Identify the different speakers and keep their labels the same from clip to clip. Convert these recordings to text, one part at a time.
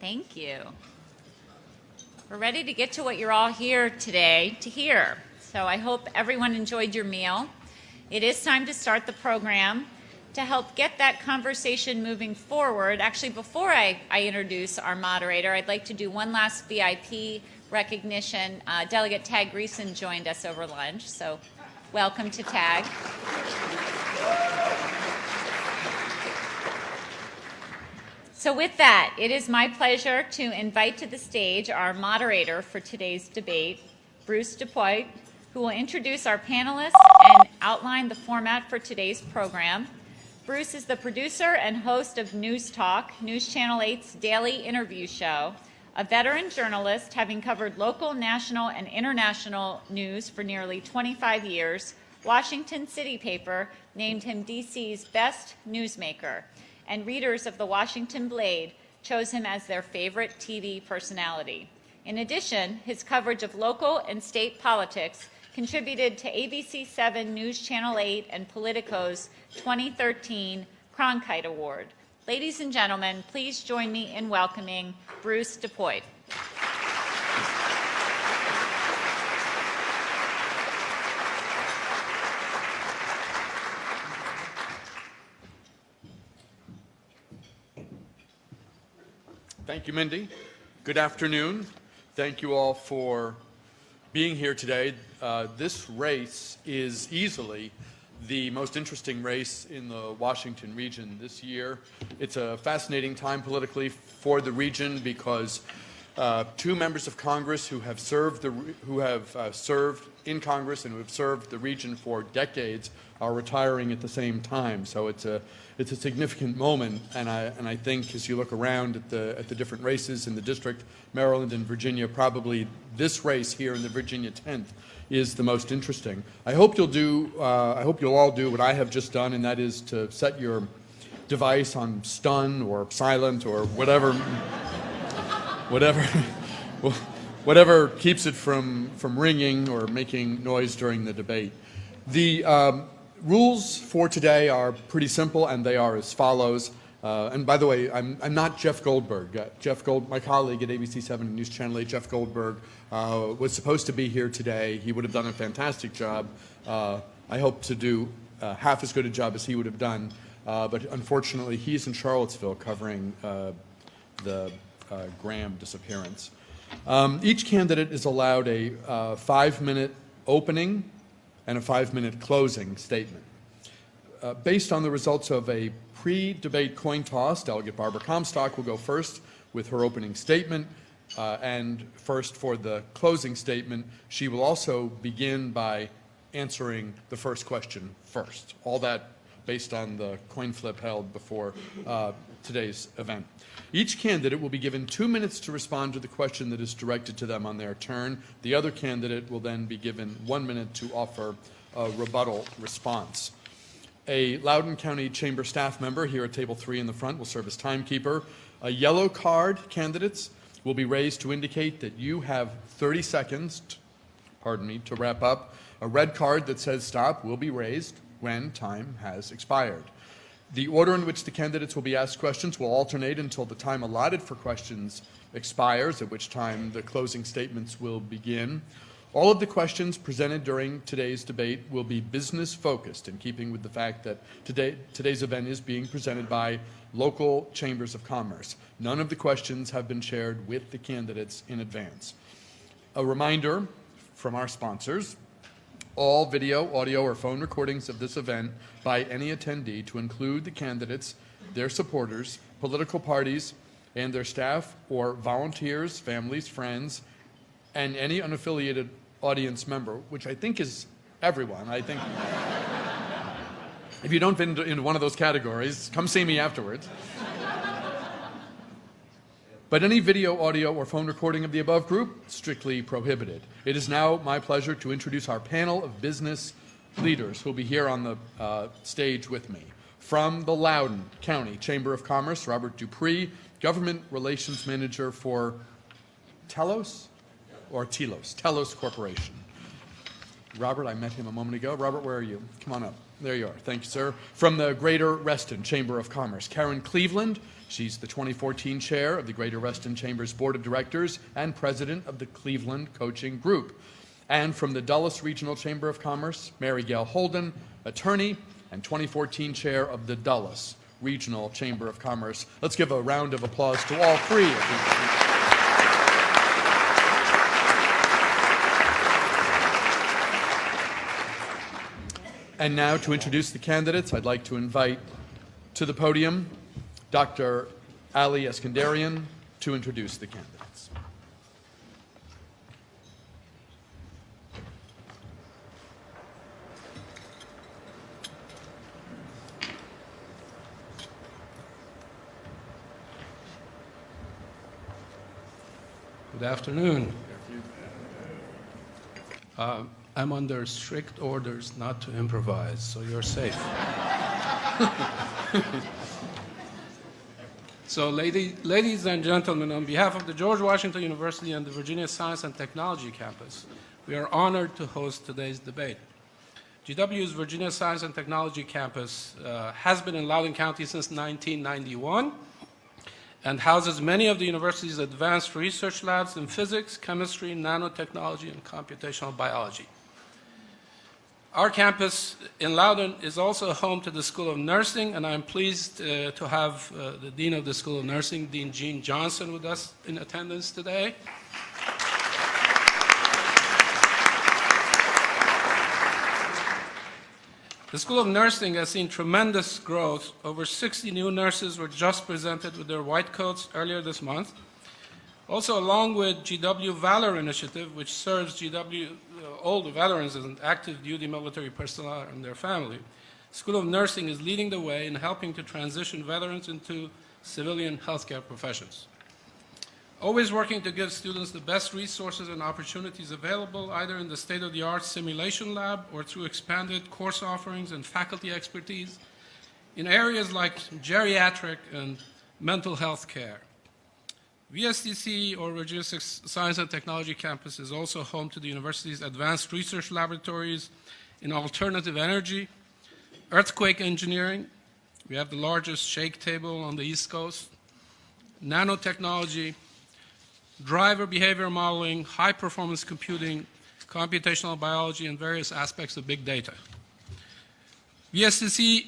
Speaker 1: Thank you. We're ready to get to what you're all here today to hear. So I hope everyone enjoyed your meal. It is time to start the program. To help get that conversation moving forward, actually before I introduce our moderator, I'd like to do one last VIP recognition. Delegate Tag Greason joined us over lunch, so welcome to Tag. So with that, it is my pleasure to invite to the stage our moderator for today's debate, Bruce DuPoit, who will introduce our panelists and outline the format for today's program. Bruce is the producer and host of News Talk, News Channel 8's daily interview show, a veteran journalist having covered local, national, and international news for nearly 25 years. Washington City Paper named him DC's best newsmaker, and readers of the Washington Blade chose him as their favorite TV personality. In addition, his coverage of local and state politics contributed to ABC7 News Channel 8 and Politico's 2013 Cronkite Award. Ladies and gentlemen, please join me in welcoming Bruce DuPoit.
Speaker 2: Thank you, Mindy. Good afternoon. Thank you all for being here today. This race is easily the most interesting race in the Washington region this year. It's a fascinating time politically for the region because two members of Congress who have served in Congress and who have served the region for decades are retiring at the same time. So it's a significant moment, and I think as you look around at the different races in the district, Maryland and Virginia, probably this race here in the Virginia 10th is the most interesting. I hope you'll all do what I have just done, and that is to set your device on stun or silent or whatever keeps it from ringing or making noise during the debate. The rules for today are pretty simple, and they are as follows. And by the way, I'm not Jeff Goldberg. My colleague at ABC7 News Channel 8, Jeff Goldberg, was supposed to be here today. He would have done a fantastic job. I hope to do half as good a job as he would have done. But unfortunately, he's in Charlottesville covering the Graham disappearance. Each candidate is allowed a 5-minute opening and a 5-minute closing statement. Based on the results of a pre-debate coin toss, Delegate Barbara Comstock will go first with her opening statement, and first for the closing statement, she will also begin by answering the first question first. All that based on the coin flip held before today's event. Each candidate will be given 2 minutes to respond to the question that is directed to them on their turn. The other candidate will then be given 1 minute to offer a rebuttal response. A Loudoun County Chamber staff member here at table 3 in the front will serve as timekeeper. A yellow card, candidates, will be raised to indicate that you have 30 seconds, to wrap up. A red card that says stop will be raised when time has expired. The order in which the candidates will be asked questions will alternate until the time allotted for questions expires, at which time the closing statements will begin. All of the questions presented during today's debate will be business focused, in keeping with the fact that today's event is being presented by local chambers of commerce. None of the questions have been shared with the candidates in advance. A reminder from our sponsors: all video, audio, or phone recordings of this event by any attendee, to include the candidates, their supporters, political parties, and their staff or volunteers, families, friends, and any unaffiliated audience member, which I think is everyone. I think if you don't fit into one of those categories, come see me afterwards. But any video, audio, or phone recording of the above group, strictly prohibited. It is now my pleasure to introduce our panel of business leaders who will be here on the stage with me. From the Loudoun County Chamber of Commerce, Robert Dupree, Government Relations Manager for Telos Corporation. Robert, I met him a moment ago. Robert, where are you? Come on up. There you are. Thank you, sir. From the Greater Reston Chamber of Commerce, Karen Cleveland. She's the 2014 chair of the Greater Reston Chamber's Board of Directors and president of the Cleveland Coaching Group. And from the Dulles Regional Chamber of Commerce, Mary Gail Holden, attorney and 2014 chair of the Dulles Regional Chamber of Commerce. Let's give a round of applause to all three of these people. And now, to introduce the candidates, I'd like to invite to the podium Dr. Ali Eskandarian to introduce the candidates.
Speaker 3: Good afternoon. I'm under strict orders not to improvise, so you're safe. So, ladies and gentlemen, on behalf of the George Washington University and the Virginia Science and Technology Campus, we are honored to host today's debate. GW's Virginia Science and Technology Campus has been in Loudoun County since 1991 and houses many of the university's advanced research labs in physics, chemistry, nanotechnology, and computational biology. Our campus in Loudoun is also home to the School of Nursing, and I'm pleased to have the Dean of the School of Nursing, Dean Jean Johnson, with us in attendance today. The School of Nursing has seen tremendous growth. Over 60 new nurses were just presented with their white coats earlier this month. Also, along with GW Valor Initiative, which serves older veterans and active duty military personnel and their family, School of Nursing is leading the way in helping to transition veterans into civilian healthcare professions. Always working to give students the best resources and opportunities available, either in the state-of-the-art simulation lab or through expanded course offerings and faculty expertise in areas like geriatric and mental health care. VSTC, or Virginia Science and Technology Campus, is also home to the university's advanced research laboratories in alternative energy, earthquake engineering. We have the largest shake table on the East Coast, nanotechnology, driver behavior modeling, high-performance computing, computational biology, and various aspects of big data. VSTC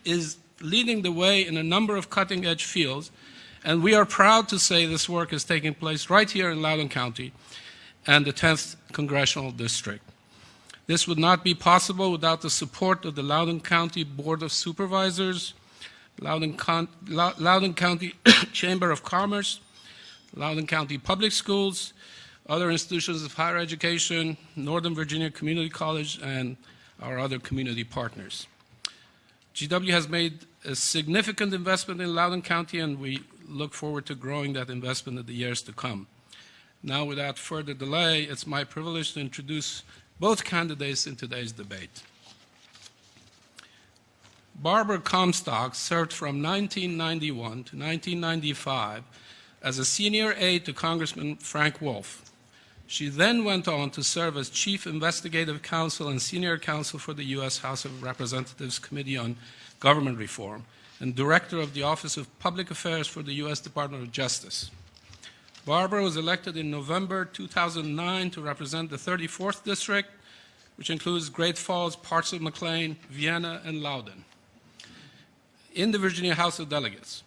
Speaker 3: is leading the way in a number of cutting-edge fields, and we are proud to say this work is taking place right here in Loudoun County and the 10th Congressional District. This would not be possible without the support of the Loudoun County Board of Supervisors, Loudoun County Chamber of Commerce, Loudoun County Public Schools, other institutions of higher education, Northern Virginia Community College, and our other community partners. GW has made a significant investment in Loudoun County, and we look forward to growing that investment in the years to come. Now, without further delay, it's my privilege to introduce both candidates in today's debate. Barbara Comstock served from 1991 to 1995 as a senior aide to Congressman Frank Wolf. She then went on to serve as Chief Investigative Counsel and Senior Counsel for the U.S. House of Representatives Committee on Government Reform and Director of the Office of Public Affairs for the U.S. Department of Justice. Barbara was elected in November 2009 to represent the 34th District, which includes Great Falls, parts of McLean, Vienna, and Loudoun, in the Virginia House of Delegates.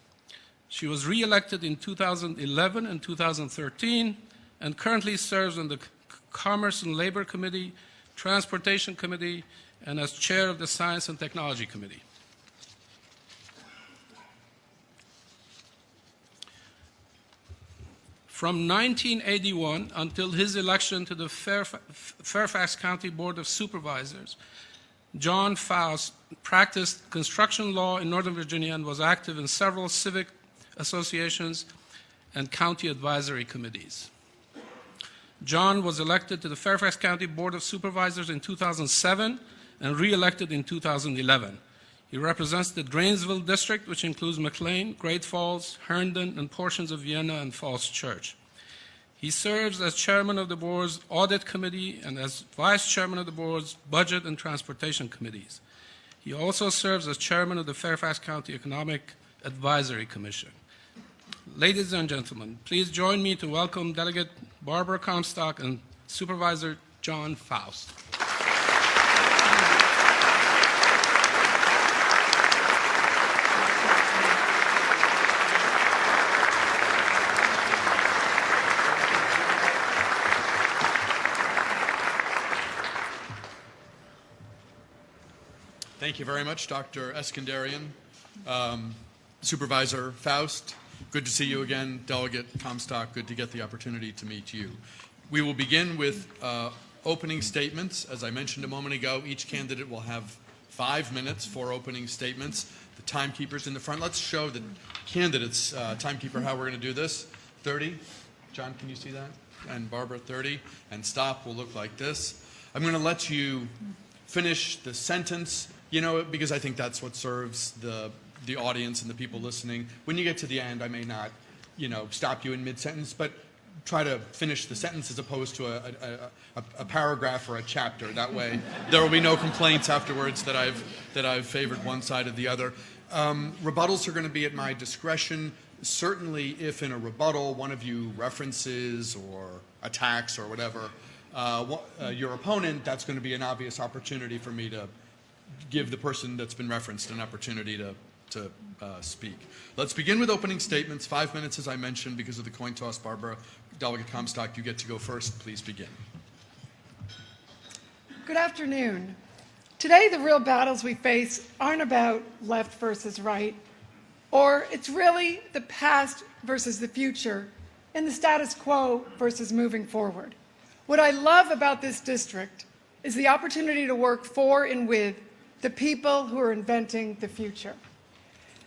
Speaker 3: She was re-elected in 2011 and 2013 and currently serves on the Commerce and Labor Committee, Transportation Committee, and as chair of the Science and Technology Committee. From 1981 until his election to the Fairfax County Board of Supervisors, John Faust practiced construction law in Northern Virginia and was active in several civic associations and county advisory committees. John was elected to the Fairfax County Board of Supervisors in 2007 and re-elected in 2011. He represents the Drainsville District, which includes McLean, Great Falls, Herndon, and portions of Vienna and Falls Church. He serves as chairman of the board's Audit Committee and as vice chairman of the board's Budget and Transportation Committees. He also serves as chairman of the Fairfax County Economic Advisory Commission. Ladies and gentlemen, please join me to welcome Delegate Barbara Comstock and Supervisor John Faust.
Speaker 2: Thank you very much, Dr. Eskandarian. Supervisor Faust, good to see you again. Delegate Comstock, good to get the opportunity to meet you. We will begin with opening statements. As I mentioned a moment ago, each candidate will have 5 minutes for opening statements. The timekeeper's in the front. Let's show the candidates, timekeeper, how we're going to do this. 30. John, can you see that? And Barbara, 30. And stop will look like this. I'm going to let you finish the sentence, because I think that's what serves the audience and the people listening. When you get to the end, I may not, stop you in mid-sentence, but try to finish the sentence as opposed to a paragraph or a chapter. That way, there will be no complaints afterwards that I've favored one side or the other. Rebuttals are going to be at my discretion. Certainly, if in a rebuttal one of you references or attacks or whatever your opponent, that's going to be an obvious opportunity for me to give the person that's been referenced an opportunity to speak. Let's begin with opening statements. 5 minutes, as I mentioned, because of the coin toss. Barbara, Delegate Comstock, you get to go first. Please begin.
Speaker 4: Good afternoon. Today, the real battles we face aren't about left versus right, or it's really the past versus the future, and the status quo versus moving forward. What I love about this district is the opportunity to work for and with the people who are inventing the future.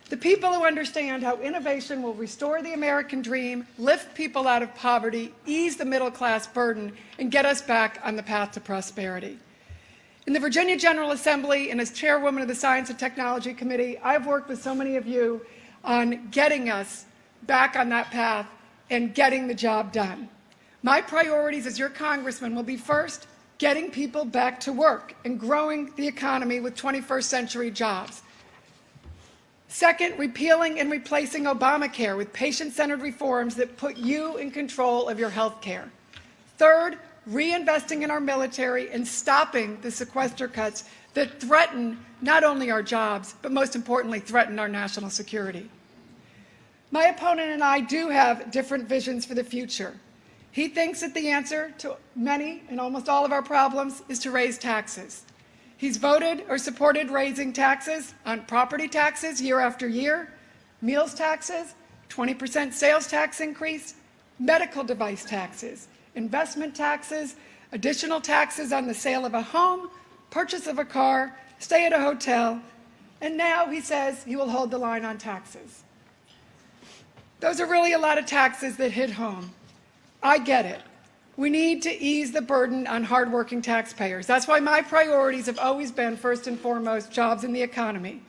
Speaker 4: The people who understand how innovation will restore the American dream, lift people out of poverty, ease the middle class burden, and get us back on the path to prosperity. In the Virginia General Assembly and as chairwoman of the Science and Technology Committee, I've worked with so many of you on getting us back on that path and getting the job done. My priorities as your congressman will be first, getting people back to work and growing the economy with 21st century jobs. Second, repealing and replacing Obamacare with patient-centered reforms that put you in control of your health care. Third, reinvesting in our military and stopping the sequester cuts that threaten not only our jobs, but most importantly, threaten our national security. My opponent and I do have different visions for the future. He thinks that the answer to many and almost all of our problems is to raise taxes. He's voted or supported raising taxes on property taxes year after year, meals taxes, 20% sales tax increase, medical device taxes, investment taxes, additional taxes on the sale of a home, purchase of a car, stay at a hotel, and now he says he will hold the line on taxes. Those are really a lot of taxes that hit home. I get it. We need to ease the burden on hardworking taxpayers. That's why my priorities have always been, first and foremost, jobs and the economy.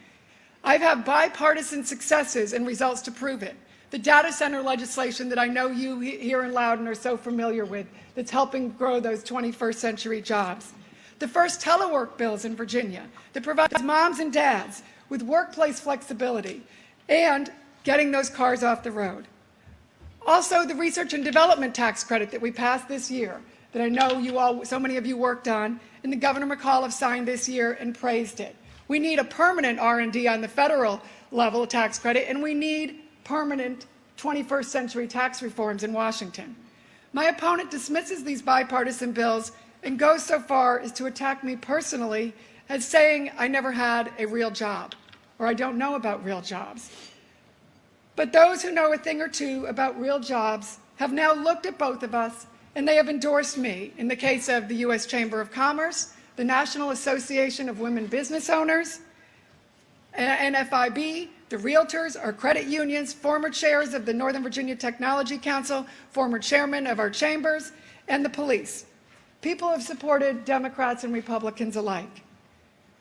Speaker 4: I've had bipartisan successes and results to prove it. The data center legislation that I know you here in Loudoun are so familiar with, that's helping grow those 21st century jobs. The first telework bills in Virginia that provides moms and dads with workplace flexibility and getting those cars off the road. Also, the research and development tax credit that we passed this year, that I know so many of you worked on, and the Governor McCall have signed this year and praised it. We need a permanent R&D on the federal level tax credit, and we need permanent 21st century tax reforms in Washington. My opponent dismisses these bipartisan bills and goes so far as to attack me personally as saying I never had a real job, or I don't know about real jobs. But those who know a thing or two about real jobs have now looked at both of us, and they have endorsed me in the case of the U.S. Chamber of Commerce, the National Association of Women Business Owners, NFIB, the realtors, our credit unions, former chairs of the Northern Virginia Technology Council, former chairman of our chambers, and the police. People have supported Democrats and Republicans alike.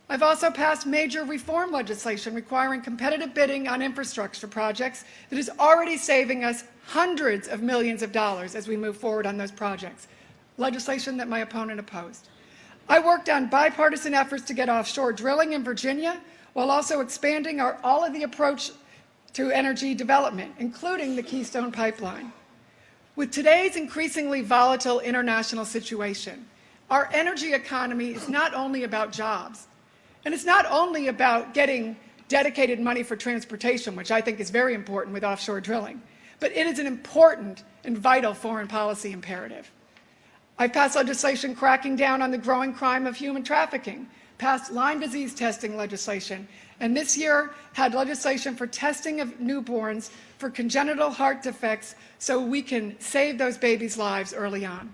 Speaker 4: I've also passed major reform legislation requiring competitive bidding on infrastructure projects that is already saving us hundreds of millions of dollars as we move forward on those projects, legislation that my opponent opposed. I worked on bipartisan efforts to get offshore drilling in Virginia while also expanding all of the approach to energy development, including the Keystone Pipeline. With today's increasingly volatile international situation, our energy economy is not only about jobs, and it's not only about getting dedicated money for transportation, which I think is very important with offshore drilling, but it is an important and vital foreign policy imperative. I passed legislation cracking down on the growing crime of human trafficking, passed Lyme disease testing legislation, and this year had legislation for testing of newborns for congenital heart defects so we can save those babies' lives early on.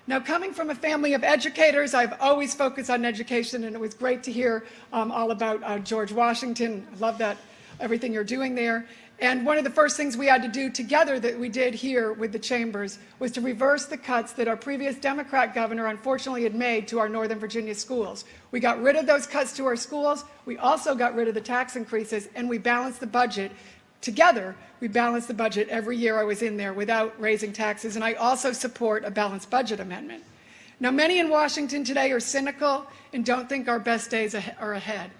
Speaker 4: Now, coming from a family of educators, I've always focused on education, and it was great to hear all about George Washington. I love that, everything you're doing there. And one of the first things we had to do together that we did here with the chambers was to reverse the cuts that our previous Democrat governor unfortunately had made to our Northern Virginia schools. We got rid of those cuts to our schools. We also got rid of the tax increases, and we balanced the budget. Together, we balanced the budget every year I was in there without raising taxes, and I also support a balanced budget amendment. Now, many in Washington today are cynical and don't think our best days are ahead.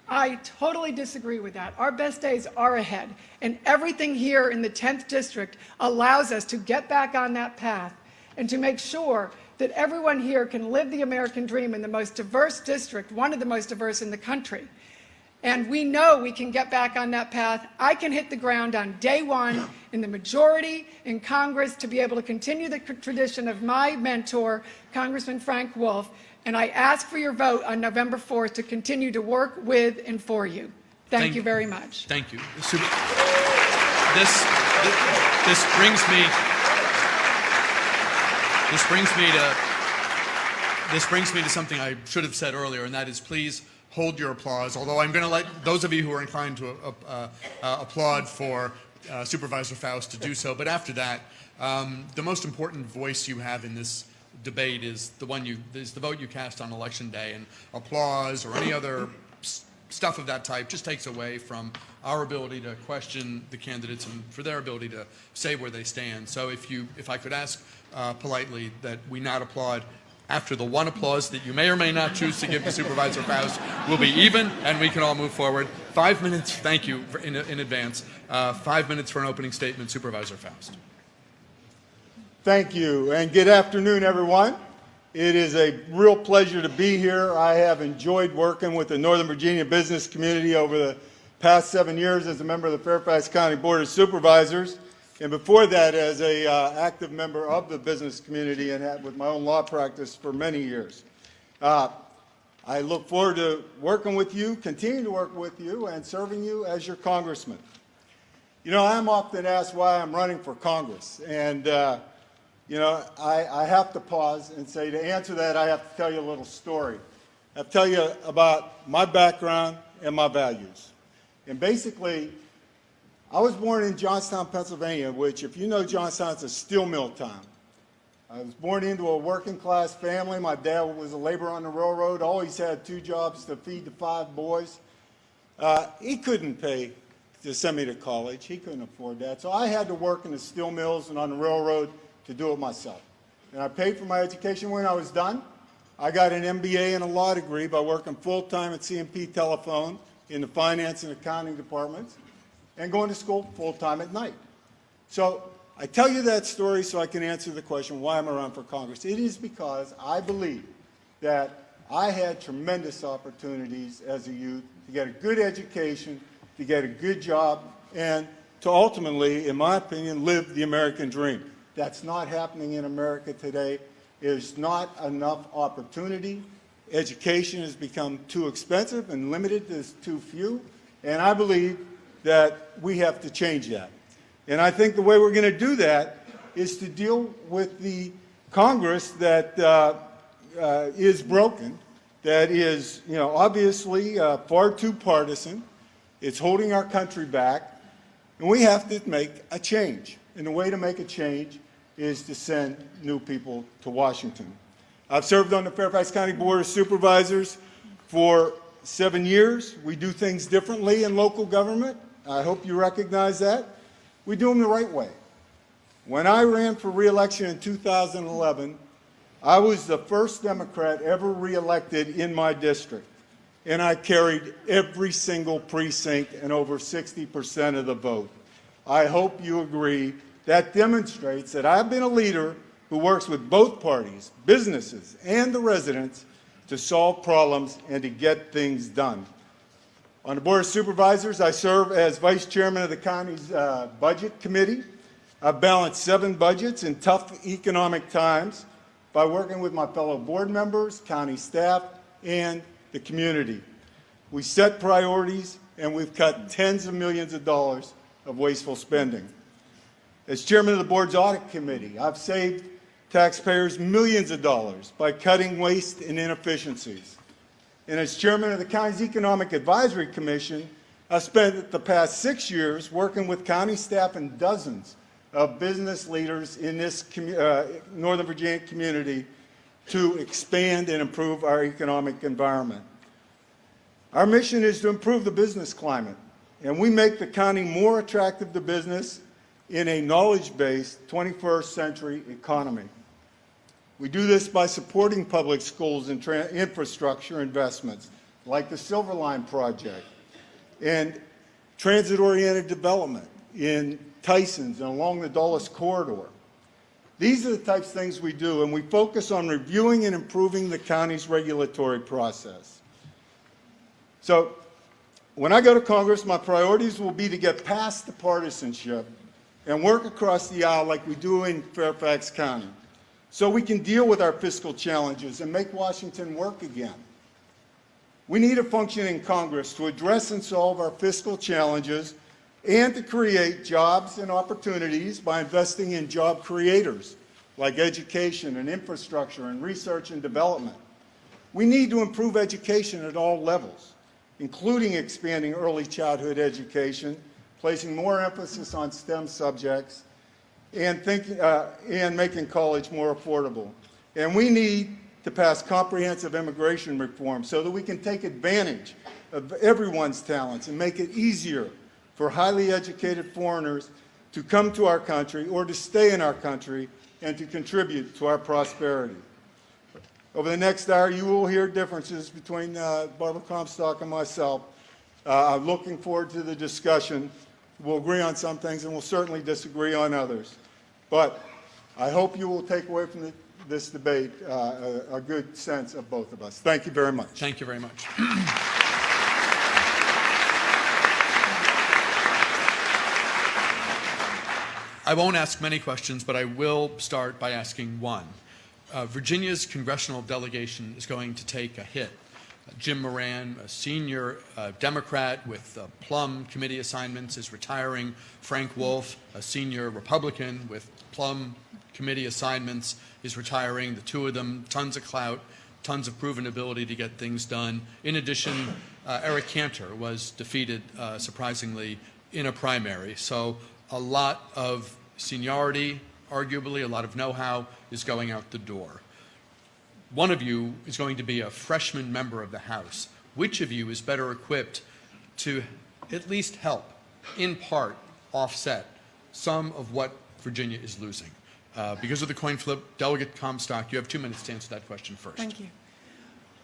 Speaker 4: I totally disagree with that. Our best days are ahead, and everything here in the 10th District allows us to get back on that path and to make sure that everyone here can live the American dream in the most diverse district, one of the most diverse in the country. And we know we can get back on that path. I can hit the ground on day one in the majority in Congress to be able to continue the tradition of my mentor, Congressman Frank Wolf, and I ask for your vote on November 4th to continue to work with and for you. Thank you very much.
Speaker 2: Thank you. This brings me to something I should have said earlier, and that is, please hold your applause. Although I'm going to let those of you who are inclined to applaud for Supervisor Faust to do so. But after that, the most important voice you have in this debate is the vote you cast on Election Day, and applause or any other stuff of that type just takes away from our ability to question the candidates and for their ability to say where they stand. So if I could ask politely that we not applaud after the one applause that you may or may not choose to give to Supervisor Faust, we'll be even and we can all move forward. 5 minutes, thank you in advance. 5 minutes for an opening statement, Supervisor Faust.
Speaker 5: Thank you, and good afternoon, everyone. It is a real pleasure to be here. I have enjoyed working with the Northern Virginia business community over the past 7 years as a member of the Fairfax County Board of Supervisors, and before that as an active member of the business community and with my own law practice for many years. I look forward to working with you, continuing to work with you, and serving you as your congressman. You know, I'm often asked why I'm running for Congress, and you know, I have to pause and say, to answer that, I have to tell you a little story. I have to tell you about my background and my values. And basically, I was born in Johnstown, Pennsylvania, which, if you know Johnstown, it's a steel mill town. I was born into a working class family. My dad was a laborer on the railroad, always had 2 jobs to feed the 5 boys. He couldn't pay to send me to college. He couldn't afford that. So I had to work in the steel mills and on the railroad to do it myself. And I paid for my education when I was done. I got an MBA and a law degree by working full-time at CMP Telephone in the finance and accounting departments and going to school full-time at night. So I tell you that story so I can answer the question, why am I running for Congress? It is because I believe that I had tremendous opportunities as a youth to get a good education, to get a good job, and to ultimately, in my opinion, live the American dream. That's not happening in America today. There's not enough opportunity. Education has become too expensive and limited. There's too few. And I believe that we have to change that. And I think the way we're going to do that is to deal with the Congress that is broken, that is, you know, obviously far too partisan. It's holding our country back. And we have to make a change. And the way to make a change is to send new people to Washington. I've served on the Fairfax County Board of Supervisors for 7 years. We do things differently in local government. I hope you recognize that. We do them the right way. When I ran for re-election in 2011, I was the first Democrat ever reelected in my district, and I carried every single precinct and over 60% of the vote. I hope you agree. That demonstrates that I've been a leader who works with both parties, businesses, and the residents to solve problems and to get things done. On the Board of Supervisors, I serve as Vice Chairman of the county's Budget Committee. I've balanced 7 budgets in tough economic times by working with my fellow board members, county staff, and the community. We set priorities, and we've cut tens of millions of dollars of wasteful spending. As chairman of the board's audit committee, I've saved taxpayers millions of dollars by cutting waste and inefficiencies. And as chairman of the county's Economic Advisory Commission, I've spent the past 6 years working with county staff and dozens of business leaders in this Northern Virginia community to expand and improve our economic environment. Our mission is to improve the business climate, and we make the county more attractive to business in a knowledge-based 21st century economy. We do this by supporting public schools and infrastructure investments like the Silver Line project and transit-oriented development in Tysons and along the Dulles Corridor. These are the types of things we do, and we focus on reviewing and improving the county's regulatory process. So when I go to Congress, my priorities will be to get past the partisanship and work across the aisle like we do in Fairfax County, so we can deal with our fiscal challenges and make Washington work again. We need a functioning Congress to address and solve our fiscal challenges and to create jobs and opportunities by investing in job creators like education and infrastructure and research and development. We need to improve education at all levels, including expanding early childhood education, placing more emphasis on STEM subjects, and making college more affordable. And we need to pass comprehensive immigration reform so that we can take advantage of everyone's talents and make it easier for highly educated foreigners to come to our country or to stay in our country and to contribute to our prosperity. Over the next hour, you will hear differences between Barbara Comstock and myself. I'm looking forward to the discussion. We'll agree on some things and we'll certainly disagree on others. But I hope you will take away from this debate a good sense of both of us. Thank you very much.
Speaker 2: Thank you very much. I won't ask many questions, but I will start by asking one. Virginia's congressional delegation is going to take a hit. Jim Moran, a senior Democrat with Plum committee assignments, is retiring. Frank Wolf, a senior Republican with Plum committee assignments, is retiring. The two of them, tons of clout, tons of proven ability to get things done. In addition, Eric Cantor was defeated, surprisingly, in a primary. So a lot of seniority, arguably, a lot of know-how is going out the door. One of you is going to be a freshman member of the House. Which of you is better equipped to at least help, in part, offset some of what Virginia is losing? Because of the coin flip, Delegate Comstock, you have 2 minutes to answer that question first.
Speaker 4: Thank you.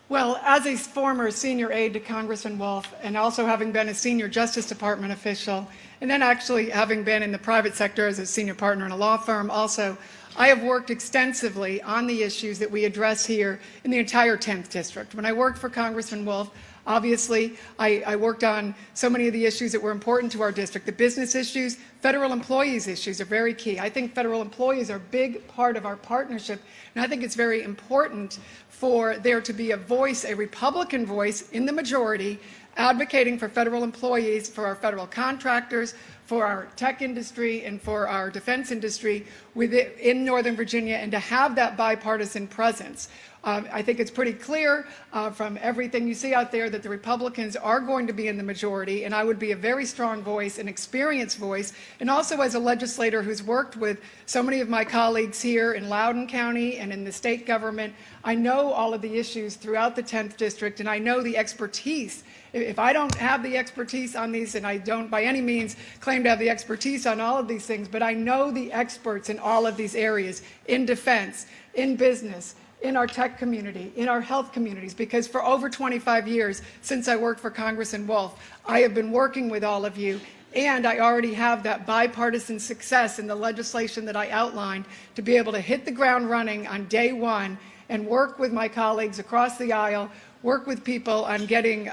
Speaker 4: Well, as a former senior aide to Congressman Wolf, and also having been a senior Justice Department official, and then actually having been in the private sector as a senior partner in a law firm also, I have worked extensively on the issues that we address here in the entire 10th District. When I worked for Congressman Wolf, obviously, I worked on so many of the issues that were important to our district. The business issues, federal employees issues are very key. I think federal employees are a big part of our partnership, and I think it's very important for there to be a voice, a Republican voice in the majority, advocating for federal employees, for our federal contractors, for our tech industry, and for our defense industry in Northern Virginia, and to have that bipartisan presence. I think it's pretty clear from everything you see out there that the Republicans are going to be in the majority, and I would be a very strong voice, an experienced voice, and also as a legislator who's worked with so many of my colleagues here in Loudoun County and in the state government. I know all of the issues throughout the 10th District, and I know the expertise. If I don't have the expertise on these, and I don't by any means claim to have the expertise on all of these things, but I know the experts in all of these areas, in defense, in business, in our tech community, in our health communities, because for over 25 years, since I worked for Congressman Wolf, I have been working with all of you, and I already have that bipartisan success in the legislation that I outlined to be able to hit the ground running on day one and work with my colleagues across the aisle, work with people on getting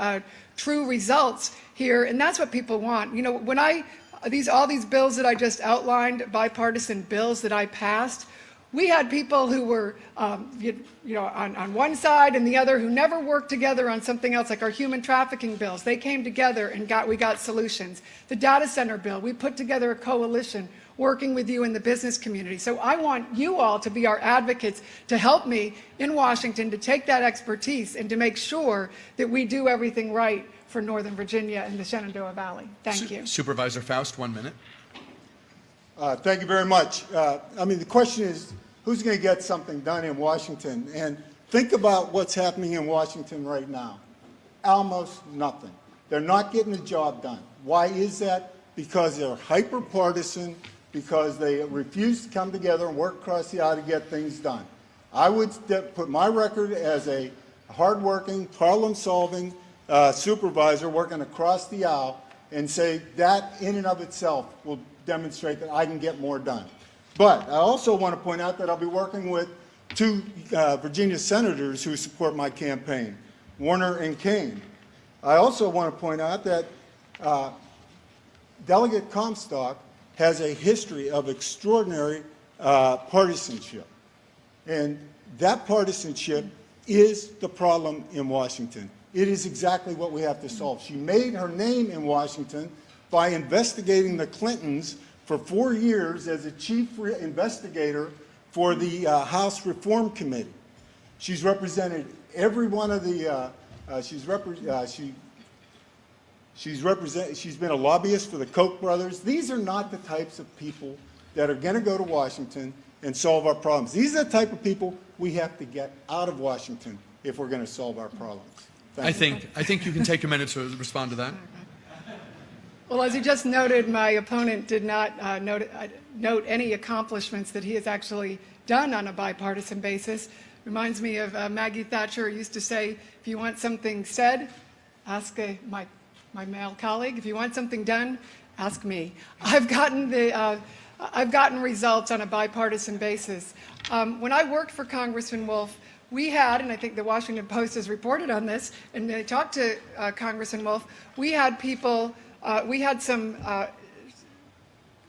Speaker 4: true results here, and that's what people want. You know, when all these bills that I just outlined, bipartisan bills that I passed, we had people who were, on one side and the other who never worked together on something else, like our human trafficking bills. They came together and we got solutions. The data center bill, we put together a coalition working with you in the business community. So I want you all to be our advocates to help me in Washington to take that expertise and to make sure that we do everything right for Northern Virginia and the Shenandoah Valley. Thank you.
Speaker 2: Supervisor Faust, 1 minute.
Speaker 5: Thank you very much. The question is, who's going to get something done in Washington? And think about what's happening in Washington right now. Almost nothing. They're not getting the job done. Why is that? Because they're hyper-partisan, because they refuse to come together and work across the aisle to get things done. I would put my record as a hardworking, problem-solving supervisor working across the aisle and say that in and of itself will demonstrate that I can get more done. But I also want to point out that I'll be working with two Virginia senators who support my campaign, Warner and Kane. I also want to point out that Delegate Comstock has a history of extraordinary partisanship. And that partisanship is the problem in Washington. It is exactly what we have to solve. She made her name in Washington by investigating the Clintons for 4 years as a chief investigator for the House Reform Committee. She's represented every one of the, she's been a lobbyist for the Koch brothers. These are not the types of people that are going to go to Washington and solve our problems. These are the type of people we have to get out of Washington if we're going to solve our problems.
Speaker 2: I think you can take a minute to respond to that.
Speaker 4: Well, as you just noted, my opponent did not note any accomplishments that he has actually done on a bipartisan basis. Reminds me of Maggie Thatcher used to say, if you want something said, ask my male colleague. If you want something done, ask me. I've gotten results on a bipartisan basis. When I worked for Congressman Wolf, we had, and I think the Washington Post has reported on this, and they talked to Congressman Wolf, we had people, we had some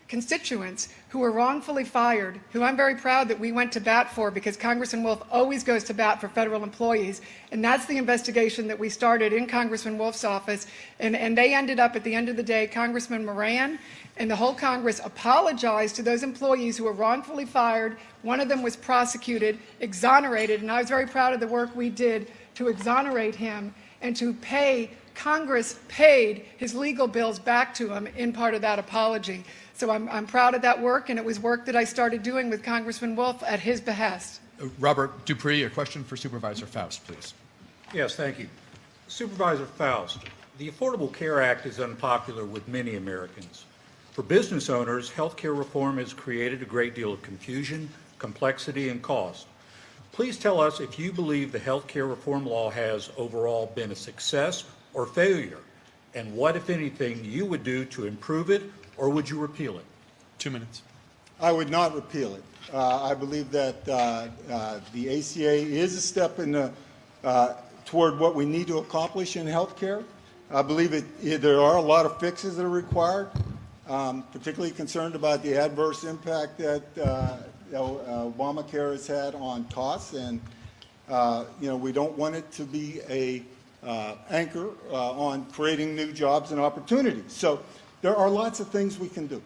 Speaker 4: constituents who were wrongfully fired, who I'm very proud that we went to bat for, because Congressman Wolf always goes to bat for federal employees, and that's the investigation that we started in Congressman Wolf's office, and they ended up, at the end of the day, Congressman Moran and the whole Congress apologized to those employees who were wrongfully fired. One of them was prosecuted, exonerated, and I was very proud of the work we did to exonerate him and to pay. Congress paid his legal bills back to him in part of that apology. So I'm proud of that work, and it was work that I started doing with Congressman Wolf at his behest.
Speaker 2: Robert Dupree, a question for Supervisor Faust, please.
Speaker 6: Yes, thank you. Supervisor Faust, the Affordable Care Act is unpopular with many Americans. For business owners, health care reform has created a great deal of confusion, complexity, and cost. Please tell us if you believe the health care reform law has overall been a success or failure, and what, if anything, you would do to improve it, or would you repeal it?
Speaker 2: 2 minutes.
Speaker 5: I would not repeal it. I believe that the ACA is a step toward what we need to accomplish in healthcare. I believe there are a lot of fixes that are required. Particularly concerned about the adverse impact that Obamacare has had on costs, and we don't want it to be a anchor on creating new jobs and opportunities. So there are lots of things we can do.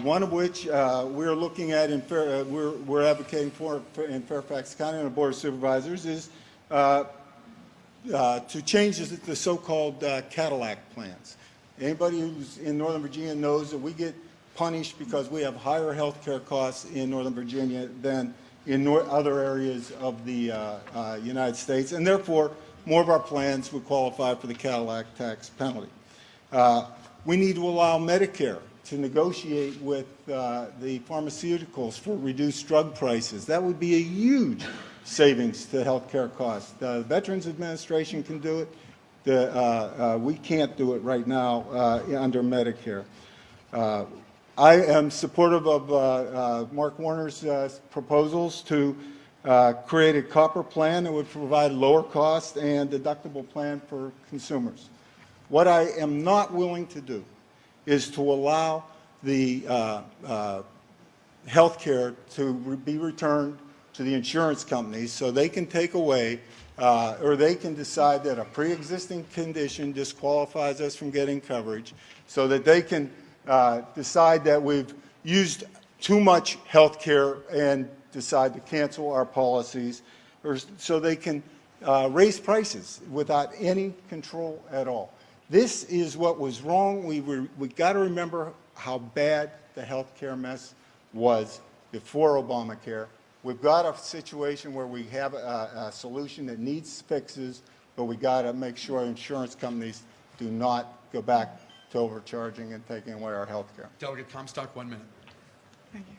Speaker 5: One of which we're looking at, we're advocating for in Fairfax County on the Board of Supervisors is to change the so-called Cadillac plans. Anybody who's in Northern Virginia knows that we get punished because we have higher health care costs in Northern Virginia than in other areas of the United States, and therefore more of our plans would qualify for the Cadillac tax penalty. We need to allow Medicare to negotiate with the pharmaceuticals for reduced drug prices. That would be a huge savings to healthcare costs. The Veterans Administration can do it. We can't do it right now under Medicare. I am supportive of Mark Warner's proposals to create a copper plan that would provide lower cost and deductible plan for consumers. What I am not willing to do is to allow the health care to be returned to the insurance companies so they can take away or they can decide that a pre-existing condition disqualifies us from getting coverage, so that they can decide that we've used too much health care and decide to cancel our policies, or so they can raise prices without any control at all. This is what was wrong. We got to remember how bad the health care mess was before Obamacare. We've got a situation where we have a solution that needs fixes, but we got to make sure insurance companies do not go back to overcharging and taking away our health care.
Speaker 2: Delegate Comstock, 1 minute.
Speaker 4: Thank you.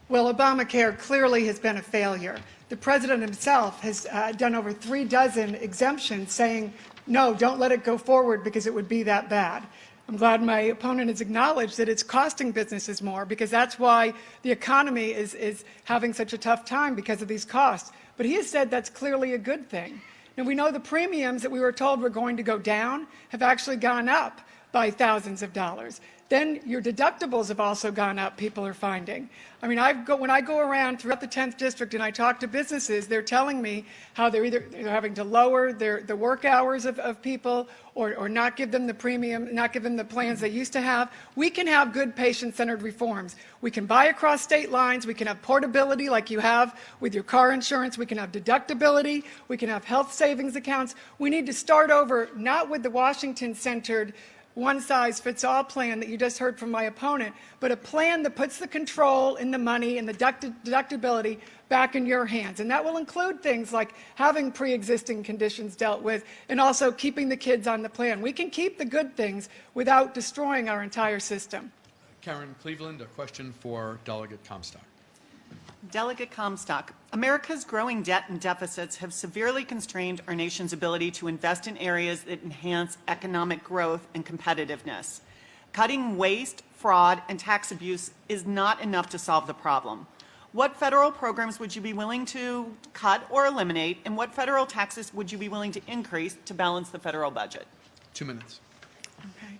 Speaker 4: Well, Obamacare clearly has been a failure. The president himself has done over 36 exemptions saying, no, don't let it go forward because it would be that bad. I'm glad my opponent has acknowledged that it's costing businesses more, because that's why the economy is having such a tough time, because of these costs. But he has said that's clearly a good thing. Now, we know the premiums that we were told were going to go down have actually gone up by thousands of dollars. Then your deductibles have also gone up, people are finding. I mean, when I go around throughout the 10th District and I talk to businesses, they're telling me how they're having to lower the work hours of people, or not give them the premium, not give them the plans they used to have. We can have good patient-centered reforms. We can buy across state lines. We can have portability like you have with your car insurance. We can have deductibility. We can have health savings accounts. We need to start over, not with the Washington-centered one-size-fits-all plan that you just heard from my opponent, but a plan that puts the control and the money and the deductibility back in your hands. And that will include things like having pre-existing conditions dealt with, and also keeping the kids on the plan. We can keep the good things without destroying our entire system.
Speaker 2: Karen Cleveland, a question for Delegate Comstock.
Speaker 7: Delegate Comstock, America's growing debt and deficits have severely constrained our nation's ability to invest in areas that enhance economic growth and competitiveness. Cutting waste, fraud, and tax abuse is not enough to solve the problem. What federal programs would you be willing to cut or eliminate, and what federal taxes would you be willing to increase to balance the federal budget?
Speaker 2: 2 minutes.
Speaker 4: Okay.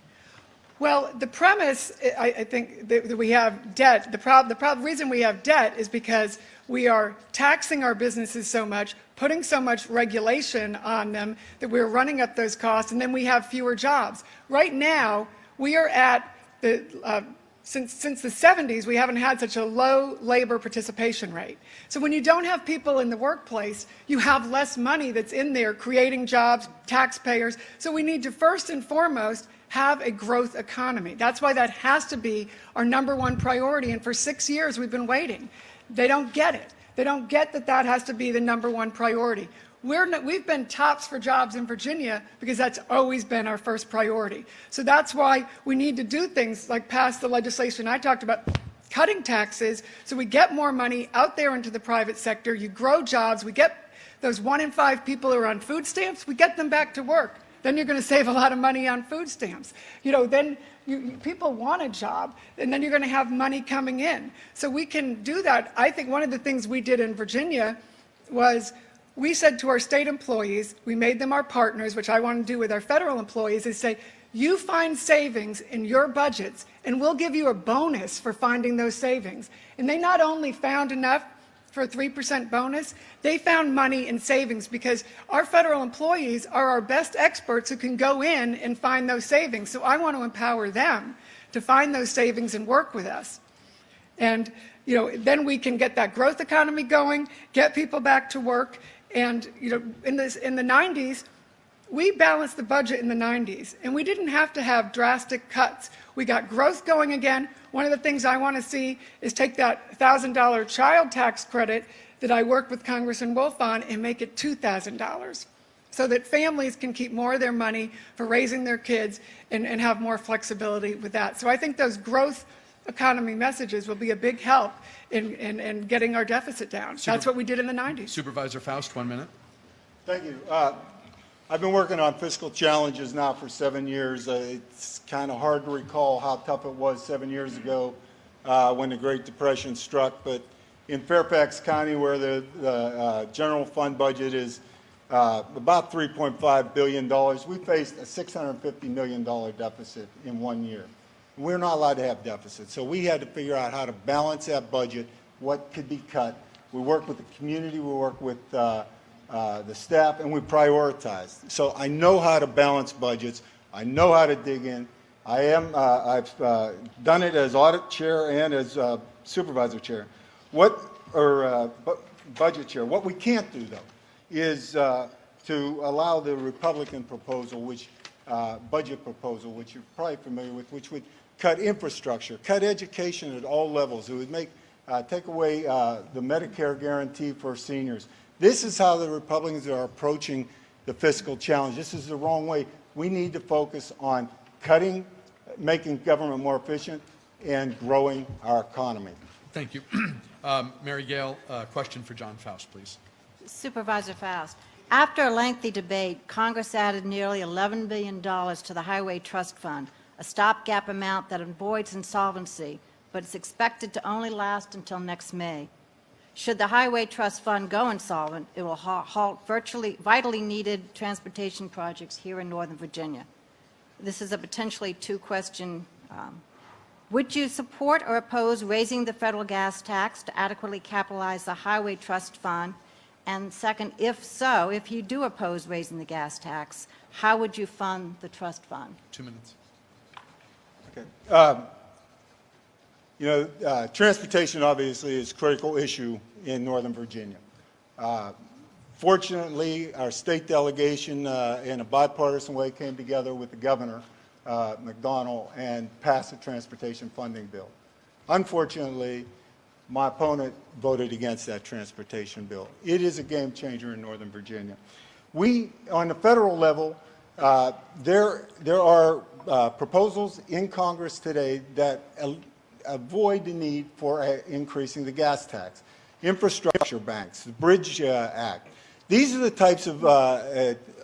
Speaker 4: Well, the premise, I think, that we have debt, the reason we have debt is because we are taxing our businesses so much, putting so much regulation on them, that we're running up those costs, and then we have fewer jobs. Right now, we are at since the 70s, we haven't had such a low labor participation rate. So when you don't have people in the workplace, you have less money that's in there creating jobs, taxpayers. So we need to first and foremost have a growth economy. That's why that has to be our #1 priority. And for 6 years, we've been waiting. They don't get it. They don't get that that has to be the #1 priority. We've been tops for jobs in Virginia because that's always been our first priority. So that's why we need to do things like pass the legislation I talked about, cutting taxes, so we get more money out there into the private sector. You grow jobs. We get those 1 in 5 people who are on food stamps, we get them back to work. Then you're going to save a lot of money on food stamps. Then people want a job, and then you're going to have money coming in. So we can do that. I think one of the things we did in Virginia was we said to our state employees, we made them our partners, which I want to do with our federal employees, is say, you find savings in your budgets, and we'll give you a bonus for finding those savings. And they not only found enough for a 3% bonus, they found money in savings, because our federal employees are our best experts who can go in and find those savings. So I want to empower them to find those savings and work with us. And then we can get that growth economy going, get people back to work. And in the 90s, we balanced the budget in the 90s, and we didn't have to have drastic cuts. We got growth going again. One of the things I want to see is take that $1,000 child tax credit that I worked with Congressman Wolf on and make it $2,000. so that families can keep more of their money for raising their kids and have more flexibility with that. So I think those growth economy messages will be a big help in getting our deficit down. That's what we did in the 90s.
Speaker 2: Supervisor Faust, 1 minute.
Speaker 5: Thank you. I've been working on fiscal challenges now for 7 years. It's kind of hard to recall how tough it was 7 years ago when the Great Depression struck, but in Fairfax County, where the general fund budget is about $3.5 billion, we faced a $650 million deficit in 1 year. We're not allowed to have deficits, so we had to figure out how to balance that budget, what could be cut. We worked with the community, we worked with the staff, and we prioritized. So I know how to balance budgets. I know how to dig in. I've done it as audit chair and as supervisor chair. Budget chair. What we can't do, though, is to allow the Republican proposal, budget proposal, which you're probably familiar with, which would cut infrastructure, cut education at all levels. It would take away the Medicare guarantee for seniors. This is how the Republicans are approaching the fiscal challenge. This is the wrong way. We need to focus on cutting, making government more efficient, and growing our economy.
Speaker 2: Thank you. Mary Gale, question for John Faust, please.
Speaker 8: Supervisor Faust, after a lengthy debate, Congress added nearly $11 billion to the Highway Trust Fund, a stopgap amount that avoids insolvency, but it's expected to only last until next May. Should the Highway Trust Fund go insolvent, it will halt vitally needed transportation projects here in Northern Virginia. This is a potentially two-question. Would you support or oppose raising the federal gas tax to adequately capitalize the Highway Trust Fund? And second, if so, if you do oppose raising the gas tax, how would you fund the trust fund?
Speaker 2: 2 minutes.
Speaker 5: Okay. Transportation obviously is a critical issue in Northern Virginia. Fortunately, our state delegation in a bipartisan way came together with the governor, McDonnell, and passed a transportation funding bill. Unfortunately, my opponent voted against that transportation bill. It is a game changer in Northern Virginia. On the federal level, there are proposals in Congress today that avoid the need for increasing the gas tax. Infrastructure banks, the Bridge Act. These are the types of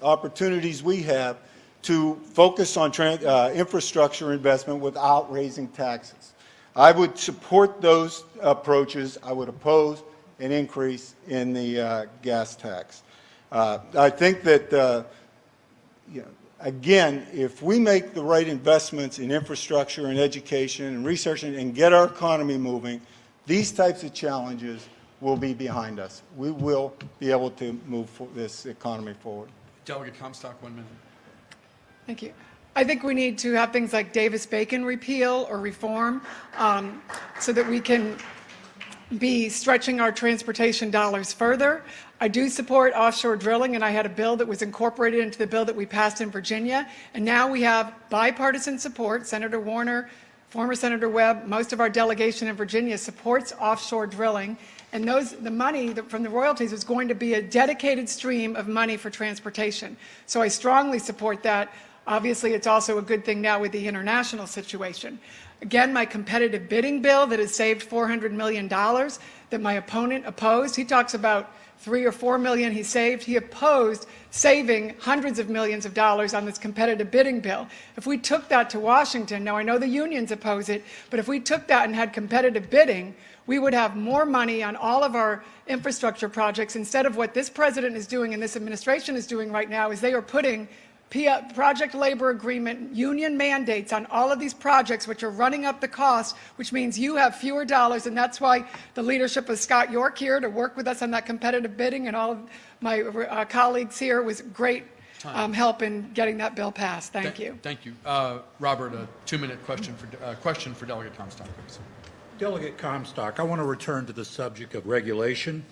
Speaker 5: opportunities we have to focus on infrastructure investment without raising taxes. I would support those approaches. I would oppose an increase in the gas tax. I think that, again, if we make the right investments in infrastructure and education and research and get our economy moving, these types of challenges will be behind us. We will be able to move this economy forward.
Speaker 2: Delegate Comstock, 1 minute.
Speaker 4: Thank you. I think we need to have things like Davis-Bacon repeal or reform so that we can be stretching our transportation dollars further. I do support offshore drilling, and I had a bill that was incorporated into the bill that we passed in Virginia. And now we have bipartisan support. Senator Warner, former Senator Webb, most of our delegation in Virginia supports offshore drilling. And the money from the royalties is going to be a dedicated stream of money for transportation. So I strongly support that. Obviously, it's also a good thing now with the international situation. Again, my competitive bidding bill that has saved $400 million that my opponent opposed. He talks about $3 or $4 million he saved. He opposed saving hundreds of millions of dollars on this competitive bidding bill. If we took that to Washington, now I know the unions oppose it, but if we took that and had competitive bidding, we would have more money on all of our infrastructure projects instead of what this president is doing and this administration is doing right now is they are putting project labor agreement, union mandates on all of these projects, which are running up the cost, which means you have fewer dollars, and that's why the leadership of Scott York here to work with us on that competitive bidding and all of my colleagues here was great help in getting that bill passed. Thank you.
Speaker 2: Thank you. Robert, a 2-minute question for Delegate Comstock, please.
Speaker 6: Delegate Comstock, I want to return to the subject of regulation.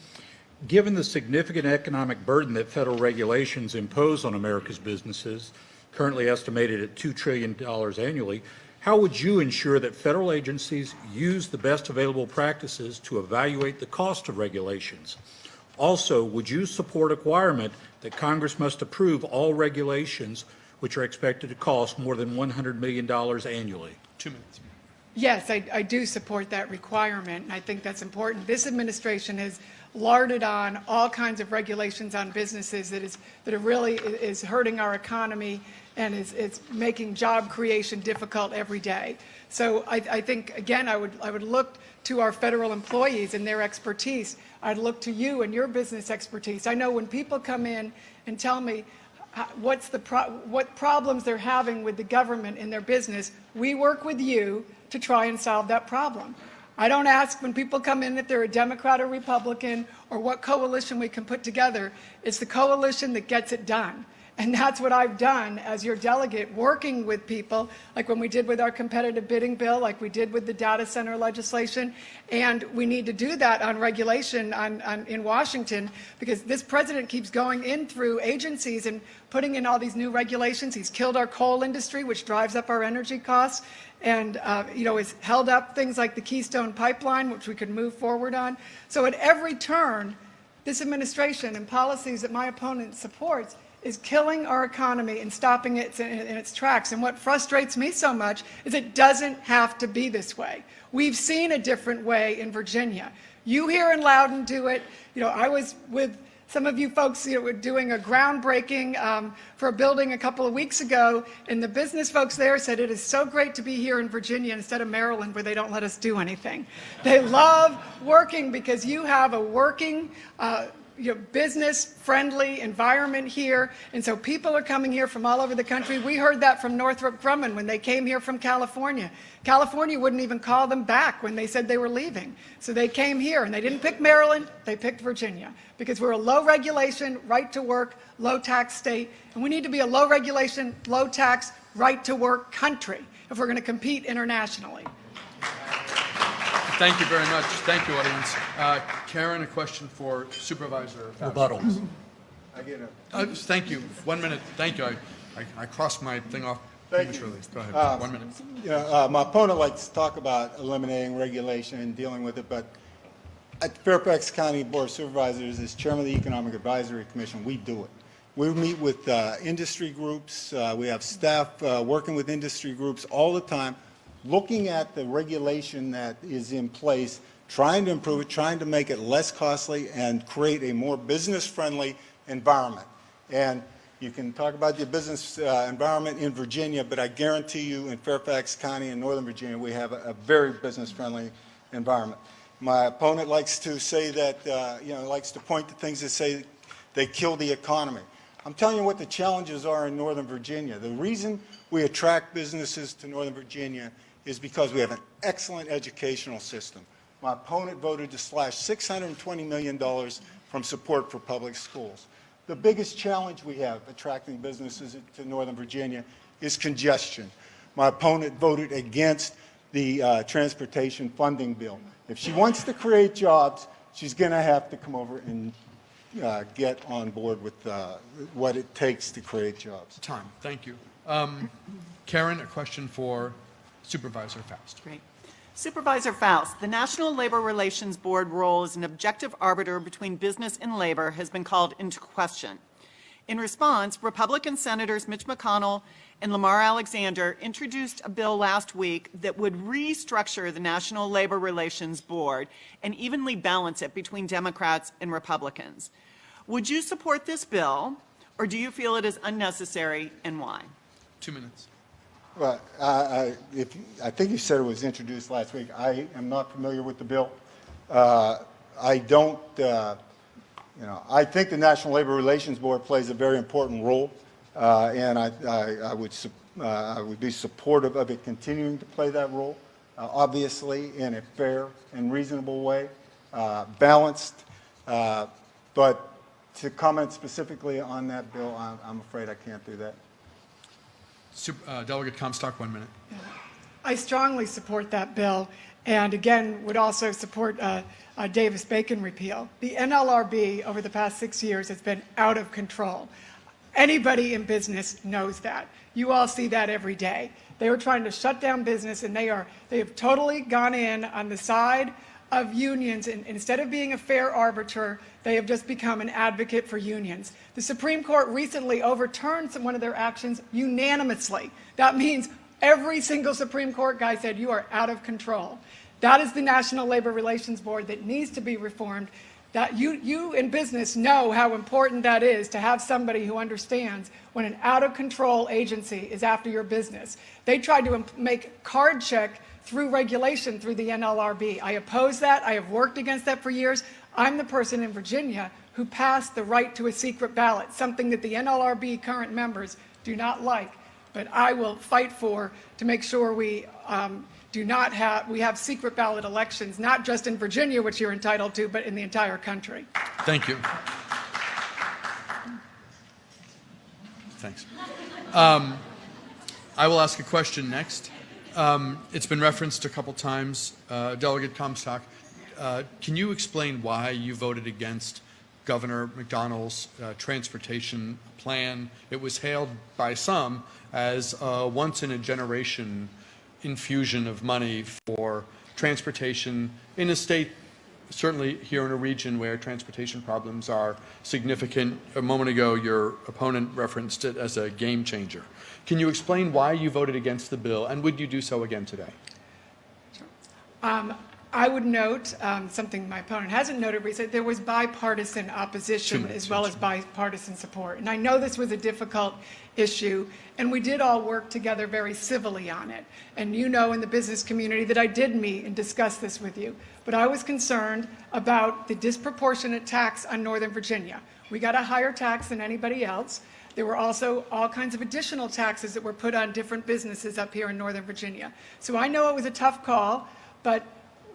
Speaker 6: Given the significant economic burden that federal regulations impose on America's businesses, currently estimated at $2 trillion annually, how would you ensure that federal agencies use the best available practices to evaluate the cost of regulations? Also, would you support a requirement that Congress must approve all regulations which are expected to cost more than $100 million annually?
Speaker 2: 2 minutes.
Speaker 4: Yes, I do support that requirement, and I think that's important. This administration has larded on all kinds of regulations on businesses that are really is hurting our economy and is making job creation difficult every day. So I think, again, I would look to our federal employees and their expertise. I'd look to you and your business expertise. I know when people come in and tell me what problems they're having with the government in their business, we work with you to try and solve that problem. I don't ask when people come in if they're a Democrat or Republican or what coalition we can put together. It's the coalition that gets it done. And that's what I've done as your delegate, working with people, like when we did with our competitive bidding bill, like we did with the data center legislation. And we need to do that on regulation in Washington, because this president keeps going in through agencies and putting in all these new regulations. He's killed our coal industry, which drives up our energy costs, and has held up things like the Keystone Pipeline, which we could move forward on. So at every turn, this administration and policies that my opponent supports is killing our economy and stopping it in its tracks. And what frustrates me so much is it doesn't have to be this way. We've seen a different way in Virginia. You here in Loudoun do it. I was with some of you folks doing a groundbreaking for a building a couple of weeks ago, and the business folks there said it is so great to be here in Virginia instead of Maryland, where they don't let us do anything. They love working because you have a working business-friendly environment here, and so people are coming here from all over the country. We heard that from Northrop Grumman when they came here from California. California wouldn't even call them back when they said they were leaving. So they came here, and they didn't pick Maryland, they picked Virginia, because we're a low-regulation, right-to-work, low-tax state, and we need to be a low-regulation, low-tax, right-to-work country if we're going to compete internationally.
Speaker 2: Thank you very much. Thank you, audience. Karen, a question for Supervisor Fausto.
Speaker 6: Rebuttal.
Speaker 2: Thank you. 1 minute. Thank you. I crossed my thing off prematurely. Go ahead. 1 minute.
Speaker 5: My opponent likes to talk about eliminating regulation and dealing with it, but at the Fairfax County Board of Supervisors, as chairman of the Economic Advisory Commission, we do it. We meet with industry groups. We have staff working with industry groups all the time, looking at the regulation that is in place, trying to improve it, trying to make it less costly and create a more business-friendly environment. And you can talk about the business environment in Virginia, but I guarantee you in Fairfax County and Northern Virginia, we have a very business-friendly environment. My opponent likes to say that, likes to point to things that say they kill the economy. I'm telling you what the challenges are in Northern Virginia. The reason we attract businesses to Northern Virginia is because we have an excellent educational system. My opponent voted to slash $620 million from support for public schools. The biggest challenge we have attracting businesses to Northern Virginia is congestion. My opponent voted against the transportation funding bill. If she wants to create jobs, she's going to have to come over and get on board with what it takes to create jobs.
Speaker 2: Time. Thank you. Karen, a question for Supervisor Faust.
Speaker 7: Great. Supervisor Faust, the National Labor Relations Board role as an objective arbiter between business and labor has been called into question. In response, Republican Senators Mitch McConnell and Lamar Alexander introduced a bill last week that would restructure the National Labor Relations Board and evenly balance it between Democrats and Republicans. Would you support this bill, or do you feel it is unnecessary, and why?
Speaker 2: 2 minutes.
Speaker 5: Well, I think you said it was introduced last week. I am not familiar with the bill. I don't, I think the National Labor Relations Board plays a very important role, and I would be supportive of it continuing to play that role, obviously in a fair and reasonable way, balanced. But to comment specifically on that bill, I'm afraid I can't do that.
Speaker 2: Delegate Comstock, 1 minute.
Speaker 4: I strongly support that bill, and again, would also support Davis-Bacon repeal. The NLRB over the past 6 years has been out of control. Anybody in business knows that. You all see that every day. They were trying to shut down business, and they have totally gone in on the side of unions, and instead of being a fair arbiter, they have just become an advocate for unions. The Supreme Court recently overturned one of their actions unanimously. That means every single Supreme Court guy said, you are out of control. That is the National Labor Relations Board that needs to be reformed. That you in business know how important that is, to have somebody who understands when an out-of-control agency is after your business. They tried to make card check through regulation through the NLRB. I oppose that. I have worked against that for years. I'm the person in Virginia who passed the right to a secret ballot, something that the NLRB current members do not like. But I will fight for to make sure we have secret ballot elections, not just in Virginia, which you're entitled to, but in the entire country.
Speaker 2: Thank you. Thanks. I will ask a question next. It's been referenced a couple times. Delegate Comstock, can you explain why you voted against Governor McDonnell's transportation plan? It was hailed by some as a once-in-a-generation infusion of money for transportation in a state, certainly here in a region where transportation problems are significant. A moment ago, your opponent referenced it as a game changer. Can you explain why you voted against the bill, and would you do so again today?
Speaker 4: I would note something my opponent hasn't noted recently. There was bipartisan opposition as well as bipartisan support. And I know this was a difficult issue, and we did all work together very civilly on it. And you know in the business community that I did meet and discuss this with you. But I was concerned about the disproportionate tax on Northern Virginia. We got a higher tax than anybody else. There were also all kinds of additional taxes that were put on different businesses up here in Northern Virginia. So I know it was a tough call, but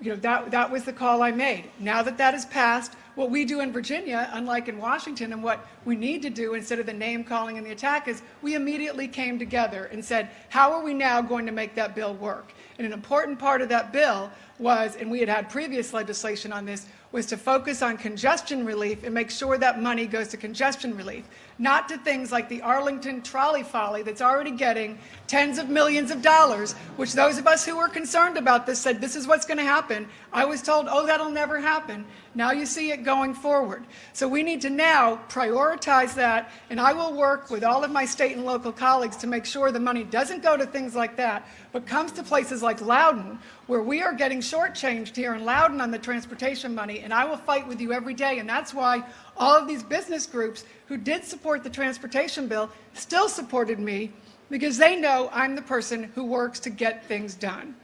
Speaker 4: that was the call I made. Now that that has passed, what we do in Virginia, unlike in Washington, and what we need to do instead of the name calling and the attack, is we immediately came together and said, how are we now going to make that bill work? And an important part of that bill was, and we had previous legislation on this, was to focus on congestion relief and make sure that money goes to congestion relief, not to things like the Arlington trolley folly that's already getting tens of millions of dollars, which those of us who were concerned about this said, this is what's going to happen. I was told, oh, that'll never happen. Now you see it going forward. So we need to now prioritize that, and I will work with all of my state and local colleagues to make sure the money doesn't go to things like that, but comes to places like Loudoun, where we are getting shortchanged here in Loudoun on the transportation money, and I will fight with you every day. And that's why all of these business groups who did support the transportation bill still supported me, because they know I'm the person who works to get things done.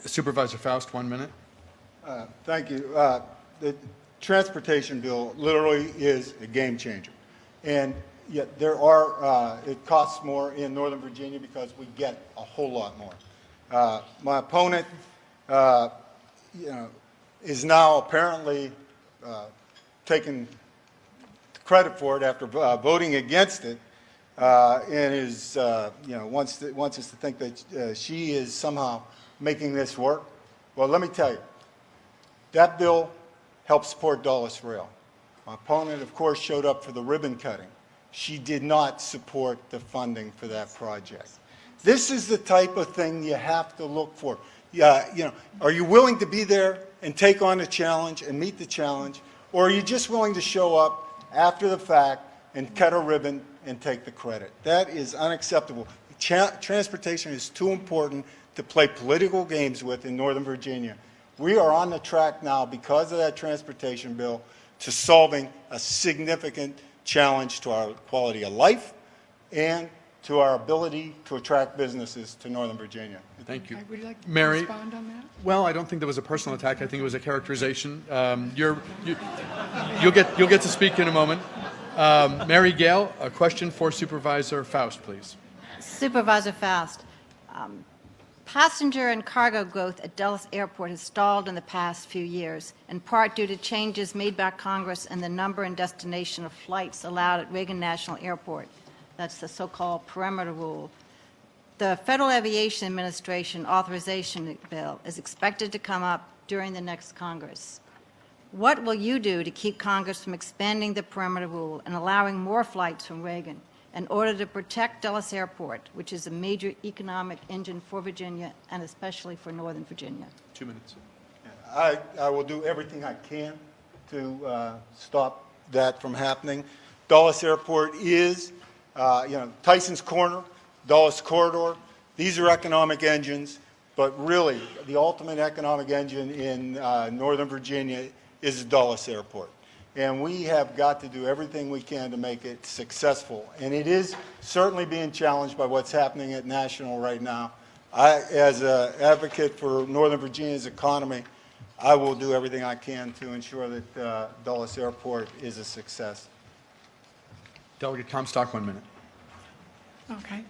Speaker 2: Supervisor Faust, 1 minute.
Speaker 5: Thank you. The transportation bill literally is a game changer. And yet it costs more in Northern Virginia because we get a whole lot more. My opponent, is now apparently taking credit for it after voting against it, and is, wants us to think that she is somehow making this work. Well, let me tell you, that bill helps support Dulles Rail. My opponent, of course, showed up for the ribbon cutting. She did not support the funding for that project. This is the type of thing you have to look for. Are you willing to be there and take on the challenge and meet the challenge, or are you just willing to show up after the fact and cut a ribbon and take the credit? That is unacceptable. Transportation is too important to play political games with in Northern Virginia. We are on the track now, because of that transportation bill, to solving a significant challenge to our quality of life and to our ability to attract businesses to Northern Virginia.
Speaker 2: Thank you.
Speaker 4: Would you like to
Speaker 2: Mary,
Speaker 4: respond on that?
Speaker 2: well, I don't think there was a personal attack. I think it was a characterization. You'll get to speak in a moment. Mary Gale, a question for Supervisor Faust, please.
Speaker 8: Supervisor Faust, passenger and cargo growth at Dulles Airport has stalled in the past few years, in part due to changes made by Congress in the number and destination of flights allowed at Reagan National Airport. That's the so-called perimeter rule. The Federal Aviation Administration authorization bill is expected to come up during the next Congress. What will you do to keep Congress from expanding the perimeter rule and allowing more flights from Reagan in order to protect Dulles Airport, which is a major economic engine for Virginia and especially for Northern Virginia?
Speaker 2: 2 minutes.
Speaker 5: I will do everything I can to stop that from happening. Dulles Airport is, Tyson's Corner, Dulles Corridor. These are economic engines, but really the ultimate economic engine in Northern Virginia is Dulles Airport. And we have got to do everything we can to make it successful. And it is certainly being challenged by what's happening at National right now. I, as an advocate for Northern Virginia's economy, I will do everything I can to ensure that Dulles Airport is a success.
Speaker 2: Delegate Comstock, 1 minute.
Speaker 4: Okay.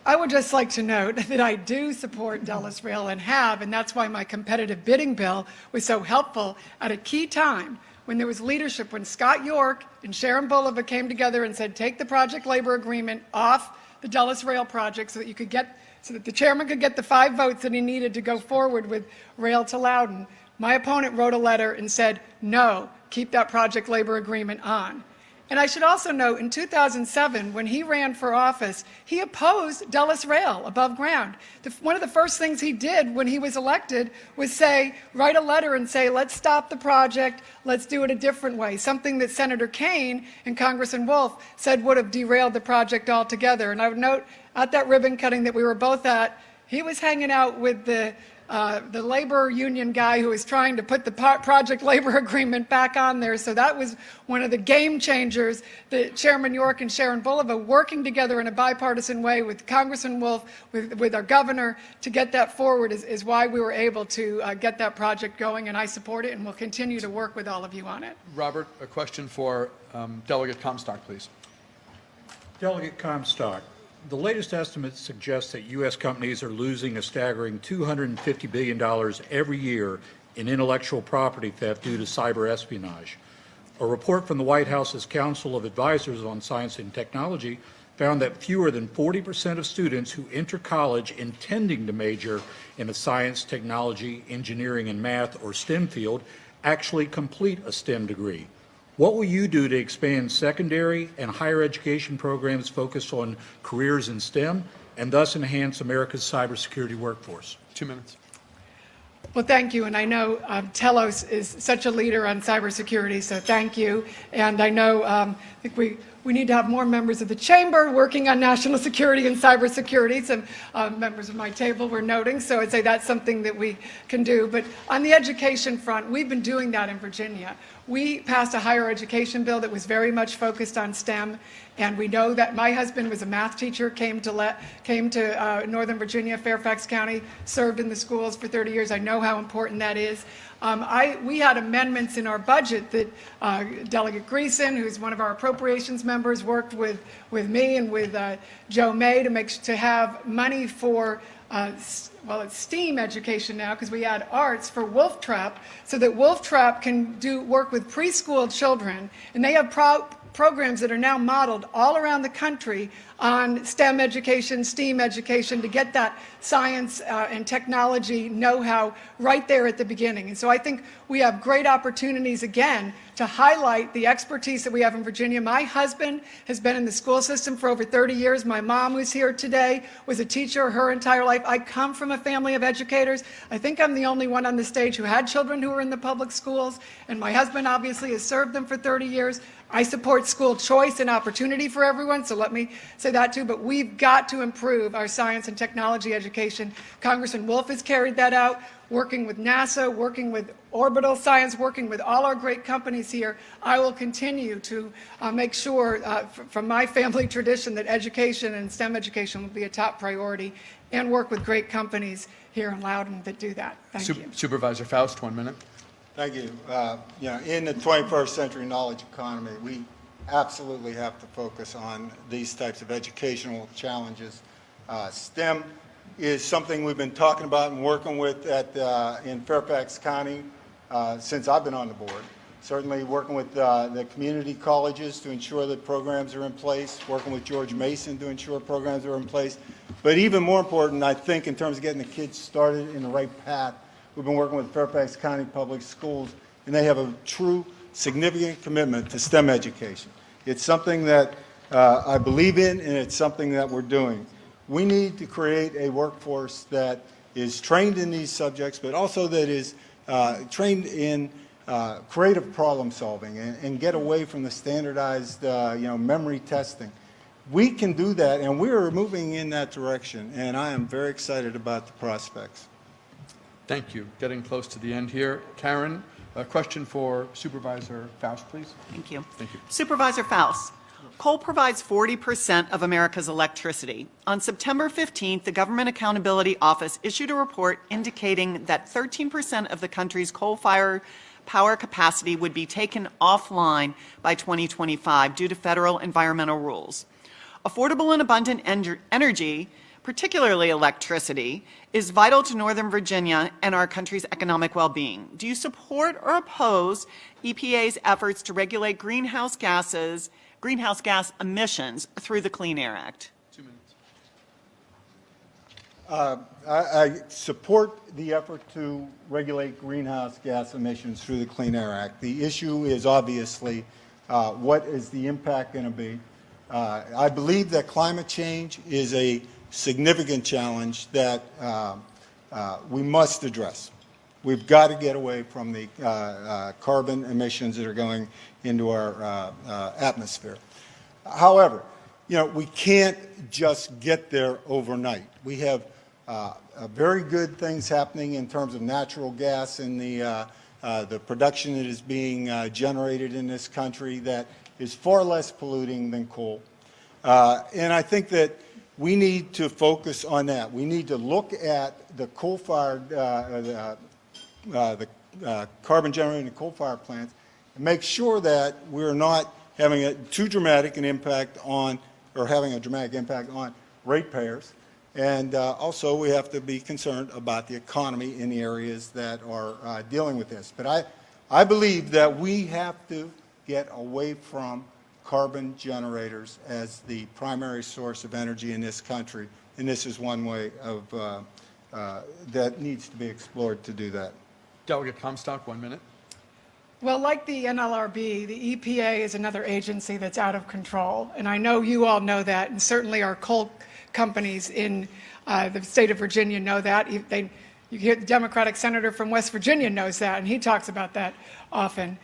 Speaker 4: I would just like to note that I do support Dulles Rail and have, and that's why my competitive bidding bill was so helpful at a key time when there was leadership, when Scott York and Sharon Bulova came together and said, take the project labor agreement off the Dulles Rail project so that you could get, so that the chairman could get the 5 votes that he needed to go forward with Rail to Loudoun. My opponent wrote a letter and said, no, keep that project labor agreement on. And I should also note, in 2007, when he ran for office, he opposed Dulles Rail above ground. One of the first things he did when he was elected was write a letter and say, let's stop the project, let's do it a different way, something that Senator Kaine and Congressman Wolf said would have derailed the project altogether. And I would note, at that ribbon cutting that we were both at, he was hanging out with the labor union guy who was trying to put the project labor agreement back on there. So that was one of the game changers that Chairman York and Sharon Bulova working together in a bipartisan way with Congressman Wolf, with our governor to get that forward is why we were able to get that project going. And I support it and will continue to work with all of you on it.
Speaker 2: Robert, a question for Delegate Comstock, please.
Speaker 6: Delegate Comstock, the latest estimates suggest that U.S. companies are losing a staggering $250 billion every year in intellectual property theft due to cyber espionage. A report from the White House's Council of Advisors on Science and Technology found that fewer than 40% of students who enter college intending to major in a science, technology, engineering, and math or STEM field actually complete a STEM degree. What will you do to expand secondary and higher education programs focused on careers in STEM and thus enhance America's cybersecurity workforce?
Speaker 2: 2 minutes.
Speaker 4: Well, thank you. And I know Telos is such a leader on cybersecurity, so thank you. And I know I think we need to have more members of the chamber working on national security and cybersecurity. Some members of my table were noting, so I'd say that's something that we can do. But on the education front, we've been doing that in Virginia. We passed a higher education bill that was very much focused on STEM, and we know that my husband was a math teacher, came to Northern Virginia, Fairfax County, served in the schools for 30 years. I know how important that is. We had amendments in our budget that Delegate Greason, who's one of our appropriations members, worked with me and with Joe May to have money for well, it's STEAM education now because we add arts for Wolf Trap, so that Wolf Trap can work with preschool children, and they have programs that are now modeled all around the country on STEM education, STEAM education, to get that science and technology know-how right there at the beginning. And so I think we have great opportunities again to highlight the expertise that we have in Virginia. My husband has been in the school system for over 30 years. My mom, who's here today, was a teacher her entire life. I come from a family of educators. I think I'm the only one on the stage who had children who were in the public schools, and my husband obviously has served them for 30 years. I support school choice and opportunity for everyone, so let me say that too, but we've got to improve our science and technology education. Congressman Wolf has carried that out, working with NASA, working with Orbital Science, working with all our great companies here. I will continue to make sure, from my family tradition, that education and STEM education will be a top priority, and work with great companies here in Loudoun that do that. Thank you.
Speaker 2: Supervisor Faust, 1 minute.
Speaker 5: Thank you. In the 21st century knowledge economy, we absolutely have to focus on these types of educational challenges. STEM is something we've been talking about and working with in Fairfax County since I've been on the board. Certainly working with the community colleges to ensure that programs are in place, working with George Mason to ensure programs are in place. But even more important, I think, in terms of getting the kids started in the right path, we've been working with Fairfax County Public Schools, and they have a true significant commitment to STEM education. It's something that I believe in, and it's something that we're doing. We need to create a workforce that is trained in these subjects, but also that is trained in creative problem solving and get away from the standardized, memory testing. We can do that, and we are moving in that direction, and I am very excited about the prospects.
Speaker 2: Thank you. Getting close to the end here. Karen, a question for Supervisor Faust, please.
Speaker 7: Thank you.
Speaker 2: Thank you.
Speaker 7: Supervisor Faust, coal provides 40% of America's electricity. On September 15th, the Government Accountability Office issued a report indicating that 13% of the country's coal-fired power capacity would be taken offline by 2025 due to federal environmental rules. Affordable and abundant energy, particularly electricity, is vital to Northern Virginia and our country's economic well-being. Do you support or oppose EPA's efforts to regulate greenhouse gas emissions through the Clean Air Act?
Speaker 2: 2 minutes.
Speaker 5: I support the effort to regulate greenhouse gas emissions through the Clean Air Act. The issue is obviously what is the impact going to be. I believe that climate change is a significant challenge that we must address. We've got to get away from the carbon emissions that are going into our atmosphere. However, we can't just get there overnight. We have very good things happening in terms of natural gas and the production that is being generated in this country that is far less polluting than coal. And I think that we need to focus on that. We need to look at the coal-fired, the carbon-generating coal-fired plants and make sure that we're not having too dramatic an impact on, or having a dramatic impact on ratepayers. And also we have to be concerned about the economy in the areas that are dealing with this. But I believe that we have to get away from carbon generators as the primary source of energy in this country, and this is one way of that needs to be explored to do that.
Speaker 2: Delegate Comstock, 1 minute.
Speaker 4: Well, like the NLRB, the EPA is another agency that's out of control, and I know you all know that, and certainly our coal companies in the state of Virginia know that. You hear the Democratic senator from West Virginia knows that, and he talks about that often.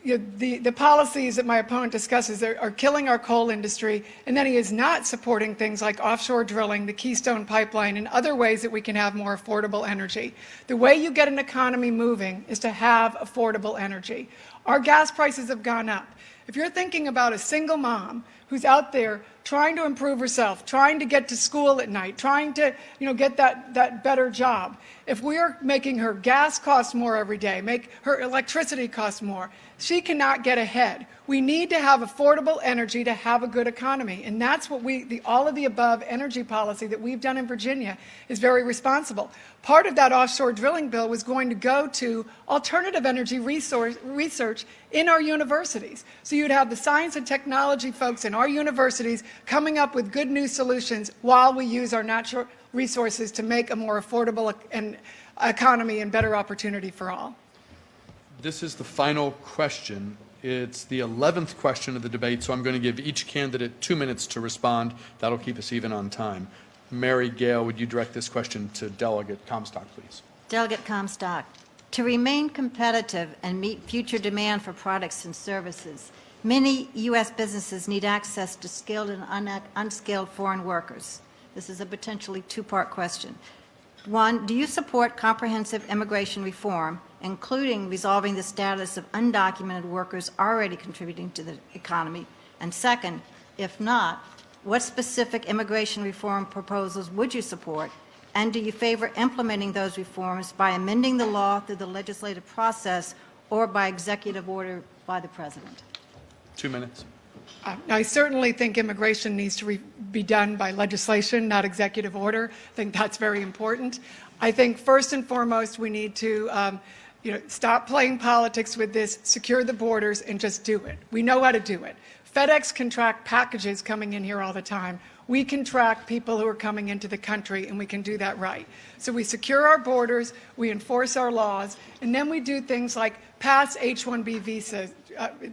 Speaker 4: The policies that my opponent discusses are killing our coal industry, and then he is not supporting things like offshore drilling, the Keystone Pipeline, and other ways that we can have more affordable energy. The way you get an economy moving is to have affordable energy. Our gas prices have gone up. If you're thinking about a single mom who's out there trying to improve herself, trying to get to school at night, trying to get that better job, if we are making her gas cost more every day, make her electricity cost more, she cannot get ahead. We need to have affordable energy to have a good economy, and that's what all of the above energy policy that we've done in Virginia is very responsible. Part of that offshore drilling bill was going to go to alternative energy research in our universities. So you'd have the science and technology folks in our universities coming up with good new solutions while we use our natural resources to make a more affordable economy and better opportunity for all.
Speaker 2: This is the final question. It's the 11th question of the debate, so I'm going to give each candidate 2 minutes to respond. That'll keep us even on time. Mary Gale, would you direct this question to Delegate Comstock, please?
Speaker 8: Delegate Comstock, to remain competitive and meet future demand for products and services, many U.S. businesses need access to skilled and unskilled foreign workers. This is a potentially two-part question. One, do you support comprehensive immigration reform, including resolving the status of undocumented workers already contributing to the economy? And second, if not, what specific immigration reform proposals would you support? And do you favor implementing those reforms by amending the law through the legislative process or by executive order by the President?
Speaker 2: 2 minutes.
Speaker 4: I certainly think immigration needs to be done by legislation, not executive order. I think that's very important. I think first and foremost we need to stop playing politics with this, secure the borders, and just do it. We know how to do it. FedEx can track packages coming in here all the time. We can track people who are coming into the country, and we can do that right. So we secure our borders, we enforce our laws, and then we do things like pass H-1B visas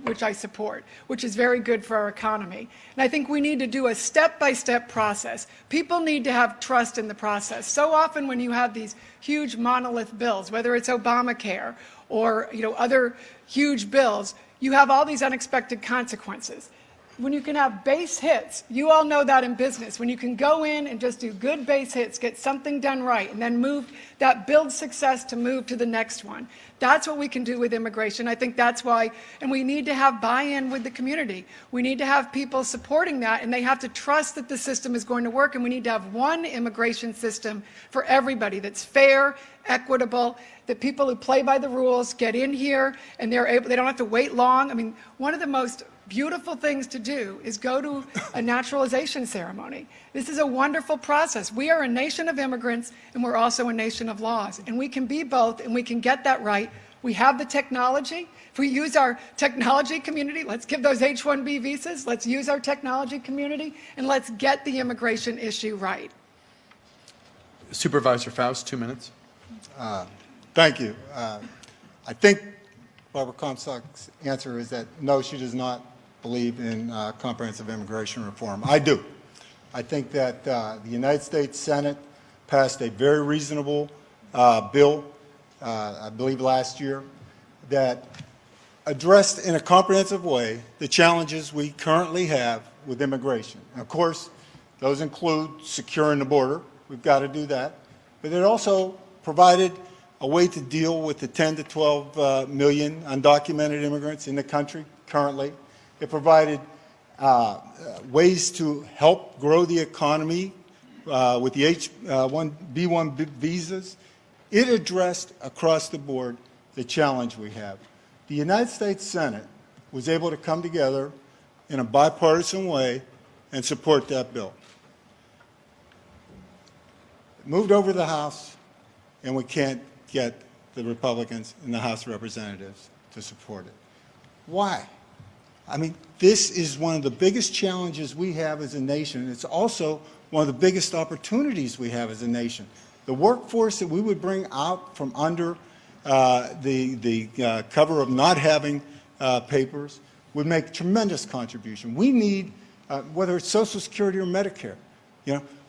Speaker 4: which I support, which is very good for our economy. And I think we need to do a step-by-step process. People need to have trust in the process. So often when you have these huge monolith bills, whether it's Obamacare or other huge bills, you have all these unexpected consequences. When you can have base hits, you all know that in business, when you can go in and just do good base hits, get something done right, and then build success to move to the next one. That's what we can do with immigration. I think that's why, and we need to have buy-in with the community. We need to have people supporting that, and they have to trust that the system is going to work, and we need to have one immigration system for everybody that's fair, equitable, that people who play by the rules get in here, and they don't have to wait long. I mean, one of the most beautiful things to do is go to a naturalization ceremony. This is a wonderful process. We are a nation of immigrants, and we're also a nation of laws, and we can be both, and we can get that right. We have the technology. If we use our technology community, let's give those H-1B visas, let's use our technology community, and let's get the immigration issue right.
Speaker 2: Supervisor Faust, 2 minutes.
Speaker 5: Thank you. I think Barbara Comstock's answer is that no, she does not believe in comprehensive immigration reform. I do. I think that the United States Senate passed a very reasonable bill, I believe last year, that addressed in a comprehensive way the challenges we currently have with immigration. And of course, those include securing the border. We've got to do that. But it also provided a way to deal with the 10 to 12 million undocumented immigrants in the country currently. It provided ways to help grow the economy with the H-1B visas. It addressed across the board the challenge we have. The United States Senate was able to come together in a bipartisan way and support that bill. It moved over to the House, and we can't get the Republicans in the House of Representatives to support it. Why? I mean, this is one of the biggest challenges we have as a nation. It's also one of the biggest opportunities we have as a nation. The workforce that we would bring out from under the cover of not having papers would make a tremendous contribution. We need, whether it's Social Security or Medicare,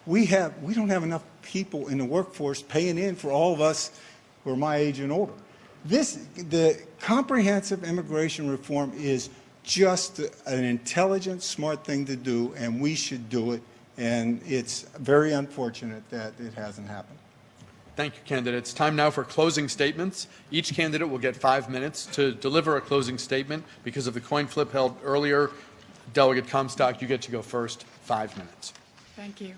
Speaker 5: we don't have enough people in the workforce paying in for all of us who are my age and older. The comprehensive immigration reform is just an intelligent, smart thing to do, and we should do it, and it's very unfortunate that it hasn't happened.
Speaker 2: Thank you, candidates. Time now for closing statements. Each candidate will get 5 minutes to deliver a closing statement. Because of the coin flip held earlier, Delegate Comstock, you get to go first, 5 minutes.
Speaker 4: Thank you.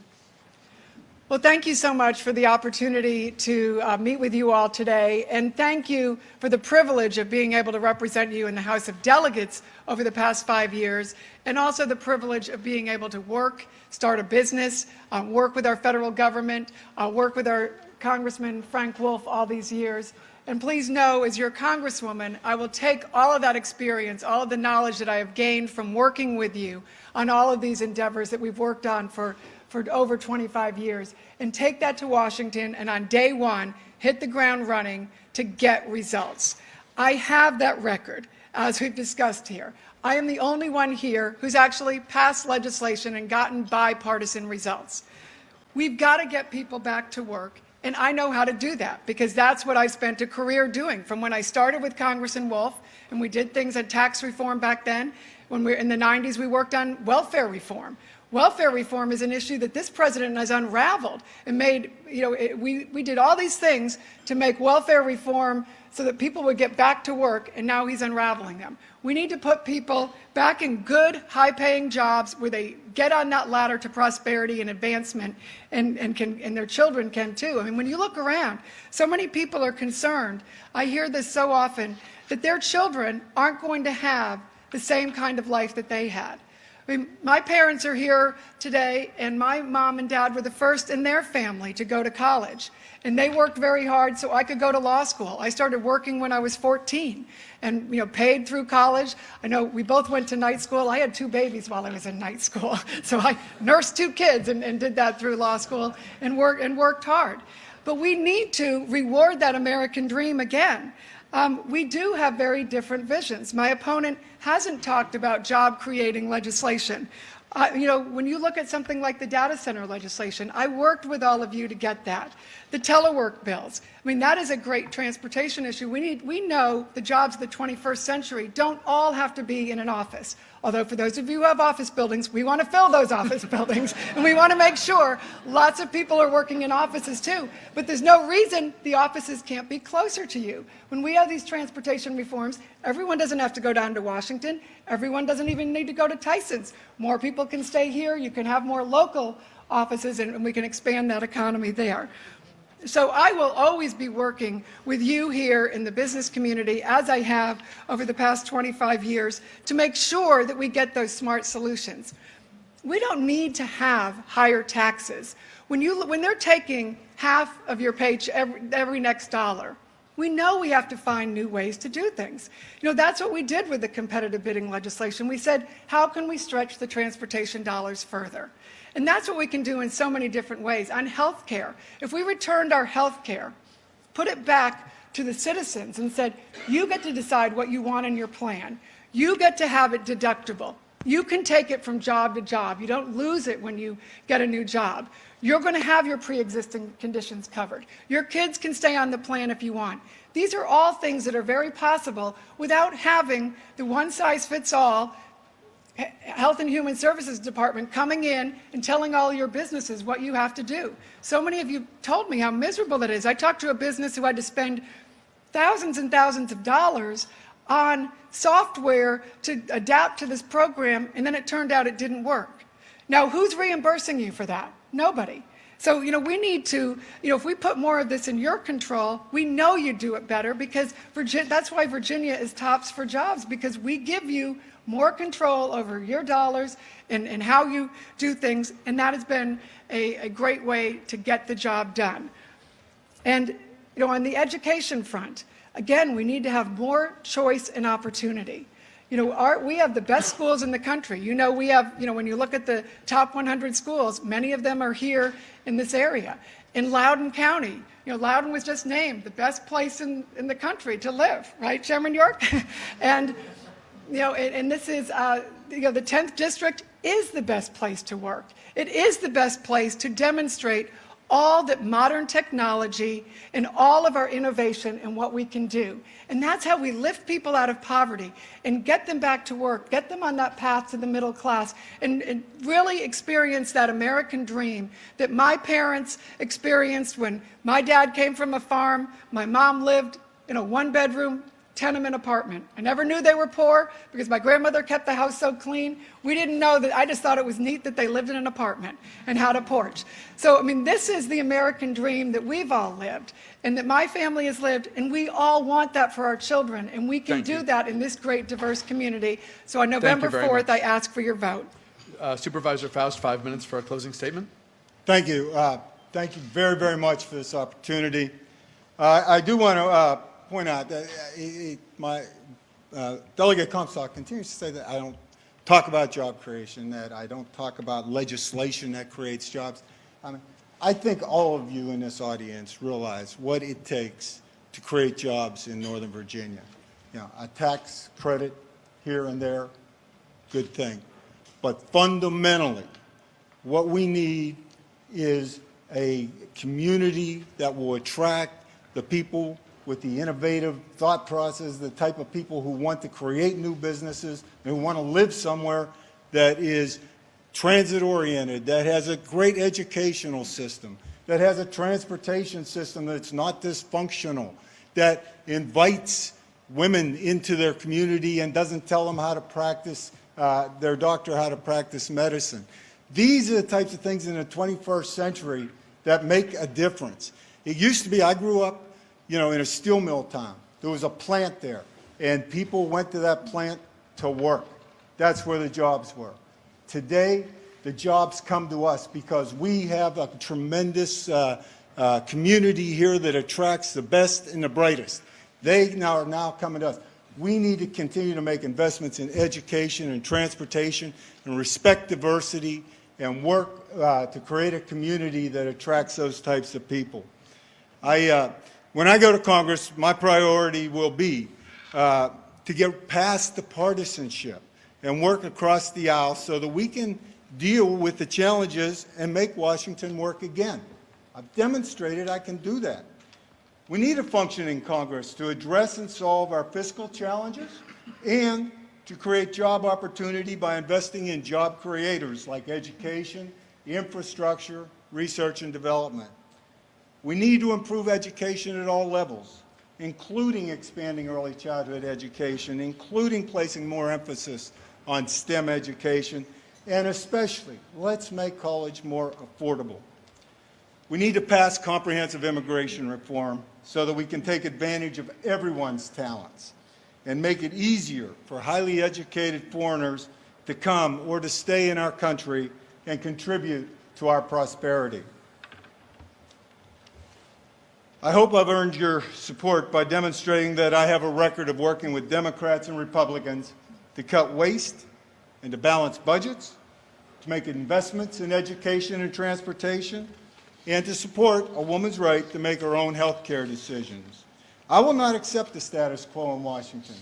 Speaker 4: Well, thank you so much for the opportunity to meet with you all today, and thank you for the privilege of being able to represent you in the House of Delegates over the past 5 years, and also the privilege of being able to work, start a business, work with our federal government, work with our Congressman Frank Wolf all these years. And please know, as your Congresswoman, I will take all of that experience, all of the knowledge that I have gained from working with you on all of these endeavors that we've worked on for over 25 years, and take that to Washington, and on day one, hit the ground running to get results. I have that record, as we've discussed here. I am the only one here who's actually passed legislation and gotten bipartisan results. We've got to get people back to work, and I know how to do that, because that's what I spent a career doing. From when I started with Congressman Wolf, and we did things on tax reform back then. When we were in the 90s, we worked on welfare reform. Welfare reform is an issue that this president has unraveled and made, we did all these things to make welfare reform so that people would get back to work, and now he's unraveling them. We need to put people back in good, high-paying jobs where they get on that ladder to prosperity and advancement, and their children can too. I mean, when you look around, so many people are concerned. I hear this so often, that their children aren't going to have the same kind of life that they had. I mean, my parents are here today, and my mom and dad were the first in their family to go to college. And they worked very hard so I could go to law school. I started working when I was 14 and, paid through college. I know we both went to night school. I had 2 babies while I was in night school. So I nursed 2 kids and did that through law school and worked hard. But we need to reward that American dream again. we do have very different visions. My opponent hasn't talked about job-creating legislation. When you look at something like the data center legislation, I worked with all of you to get that. The telework bills. I mean, that is a great transportation issue. We know the jobs of the 21st century don't all have to be in an office. Although for those of you who have office buildings, we want to fill those office buildings, and we want to make sure lots of people are working in offices too. But there's no reason the offices can't be closer to you. When we have these transportation reforms, everyone doesn't have to go down to Washington. Everyone doesn't even need to go to Tyson's. More people can stay here. You can have more local offices, and we can expand that economy there. So I will always be working with you here in the business community, as I have over the past 25 years, to make sure that we get those smart solutions. We don't need to have higher taxes. When they're taking half of your paycheck every next dollar, we know we have to find new ways to do things. That's what we did with the competitive bidding legislation. We said, how can we stretch the transportation dollars further? And that's what we can do in so many different ways. On health care, if we returned our health care, put it back to the citizens and said, you get to decide what you want in your plan. You get to have it deductible. You can take it from job to job. You don't lose it when you get a new job. You're going to have your pre-existing conditions covered. Your kids can stay on the plan if you want. These are all things that are very possible without having the one-size-fits-all Health and Human Services Department coming in and telling all your businesses what you have to do. So many of you told me how miserable it is. I talked to a business who had to spend thousands and thousands of dollars on software to adapt to this program, and then it turned out it didn't work. Now, who's reimbursing you for that? Nobody. So, we need to, if we put more of this in your control, we know you do it better, because that's why Virginia is tops for jobs, because we give you more control over your dollars and how you do things, and that has been a great way to get the job done. And, on the education front, again, we need to have more choice and opportunity. We have the best schools in the country. We have, when you look at the top 100 schools, many of them are here in this area. In Loudoun County, Loudoun was just named the best place in the country to live, right, Chairman York? And and this is, the 10th district is the best place to work. It is the best place to demonstrate all that modern technology and all of our innovation and what we can do. And that's how we lift people out of poverty and get them back to work, get them on that path to the middle class, and really experience that American dream that my parents experienced when my dad came from a farm, my mom lived in a one-bedroom tenement apartment. I never knew they were poor because my grandmother kept the house so clean. We didn't know that. I just thought it was neat that they lived in an apartment and had a porch. So, this is the American dream that we've all lived and that my family has lived, and we all want that for our children, and we can do that in this great, diverse community. So on November 4th, I ask for your vote.
Speaker 2: Supervisor Faust, 5 minutes for a closing statement.
Speaker 5: Thank you. Thank you very, very much for this opportunity. I do want to point out that Delegate Comstock continues to say that I don't talk about job creation, that I don't talk about legislation that creates jobs. I think all of you in this audience realize what it takes to create jobs in Northern Virginia. A tax credit here and there, good thing. But fundamentally, what we need is a community that will attract the people with the innovative thought process, the type of people who want to create new businesses, and who want to live somewhere that is transit-oriented, that has a great educational system, that has a transportation system that's not dysfunctional, that invites women into their community and doesn't tell them how to practice, their doctor how to practice medicine. These are the types of things in the 21st century that make a difference. It used to be, I grew up in a steel mill town. There was a plant there, and people went to that plant to work. That's where the jobs were. Today, the jobs come to us because we have a tremendous community here that attracts the best and the brightest. They are now coming to us. We need to continue to make investments in education and transportation and respect diversity and work to create a community that attracts those types of people. When I go to Congress, my priority will be to get past the partisanship and work across the aisle so that we can deal with the challenges and make Washington work again. I've demonstrated I can do that. We need a functioning Congress to address and solve our fiscal challenges and to create job opportunity by investing in job creators like education, infrastructure, research and development. We need to improve education at all levels, including expanding early childhood education, including placing more emphasis on STEM education, and especially, let's make college more affordable. We need to pass comprehensive immigration reform so that we can take advantage of everyone's talents and make it easier for highly educated foreigners to come or to stay in our country and contribute to our prosperity. I hope I've earned your support by demonstrating that I have a record of working with Democrats and Republicans to cut waste and to balance budgets, to make investments in education and transportation, and to support a woman's right to make her own health care decisions. I will not accept the status quo in Washington.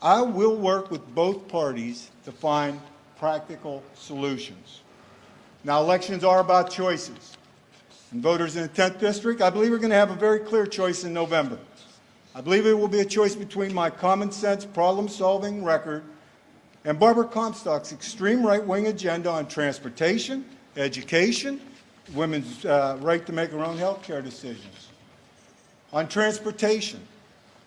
Speaker 5: I will work with both parties to find practical solutions. Now, elections are about choices. And voters in the 10th District, I believe, are going to have a very clear choice in November. I believe it will be a choice between my common sense problem-solving record and Barbara Comstock's extreme right-wing agenda on transportation, education, women's right to make their own health care decisions. On transportation,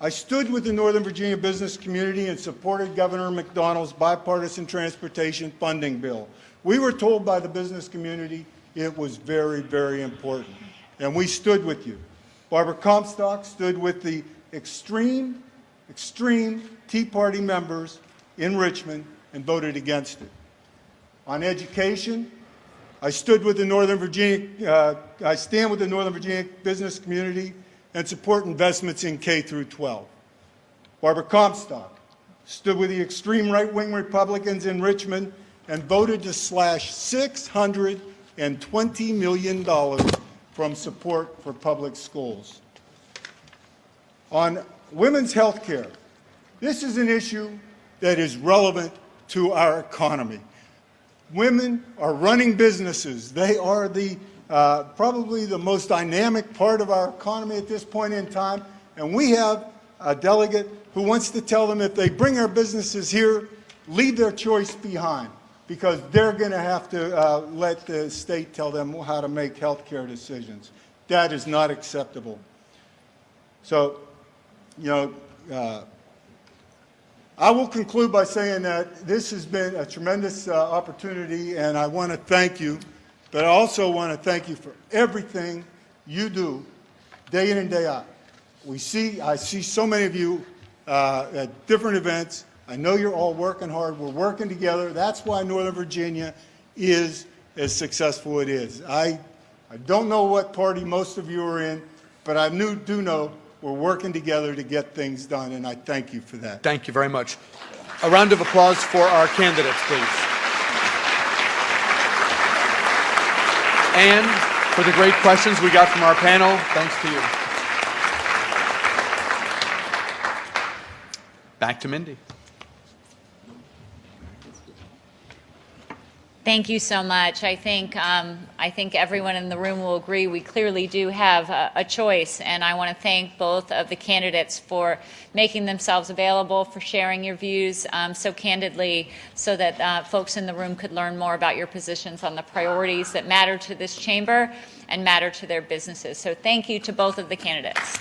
Speaker 5: I stood with the Northern Virginia business community and supported Governor McDonnell's bipartisan transportation funding bill. We were told by the business community it was very, very important, and we stood with you. Barbara Comstock stood with the extreme Tea Party members in Richmond and voted against it. On education, I stood with the Northern Virginia, I stand with the Northern Virginia business community and support investments in K through 12. Barbara Comstock stood with the extreme right-wing Republicans in Richmond and voted to slash $620 million from support for public schools. On women's health care, this is an issue that is relevant to our economy. Women are running businesses. They are the probably the most dynamic part of our economy at this point in time, and we have a delegate who wants to tell them if they bring their businesses here, leave their choice behind, because they're going to have to let the state tell them how to make health care decisions. That is not acceptable. So, I will conclude by saying that this has been a tremendous opportunity, and I want to thank you, but I also want to thank you for everything you do day in and day out. I see so many of you at different events. I know you're all working hard. We're working together. That's why Northern Virginia is as successful it is. I don't know what party most of you are in, but I do know we're working together to get things done, and I thank you for that.
Speaker 2: Thank you very much. A round of applause for our candidates, please. And for the great questions we got from our panel, thanks to you. Back to Mindy.
Speaker 1: Thank you so much. I think everyone in the room will agree we clearly do have a choice, and I want to thank both of the candidates for making themselves available, for sharing your views so candidly, so that folks in the room could learn more about your positions on the priorities that matter to this chamber and matter to their businesses. So thank you to both of the candidates.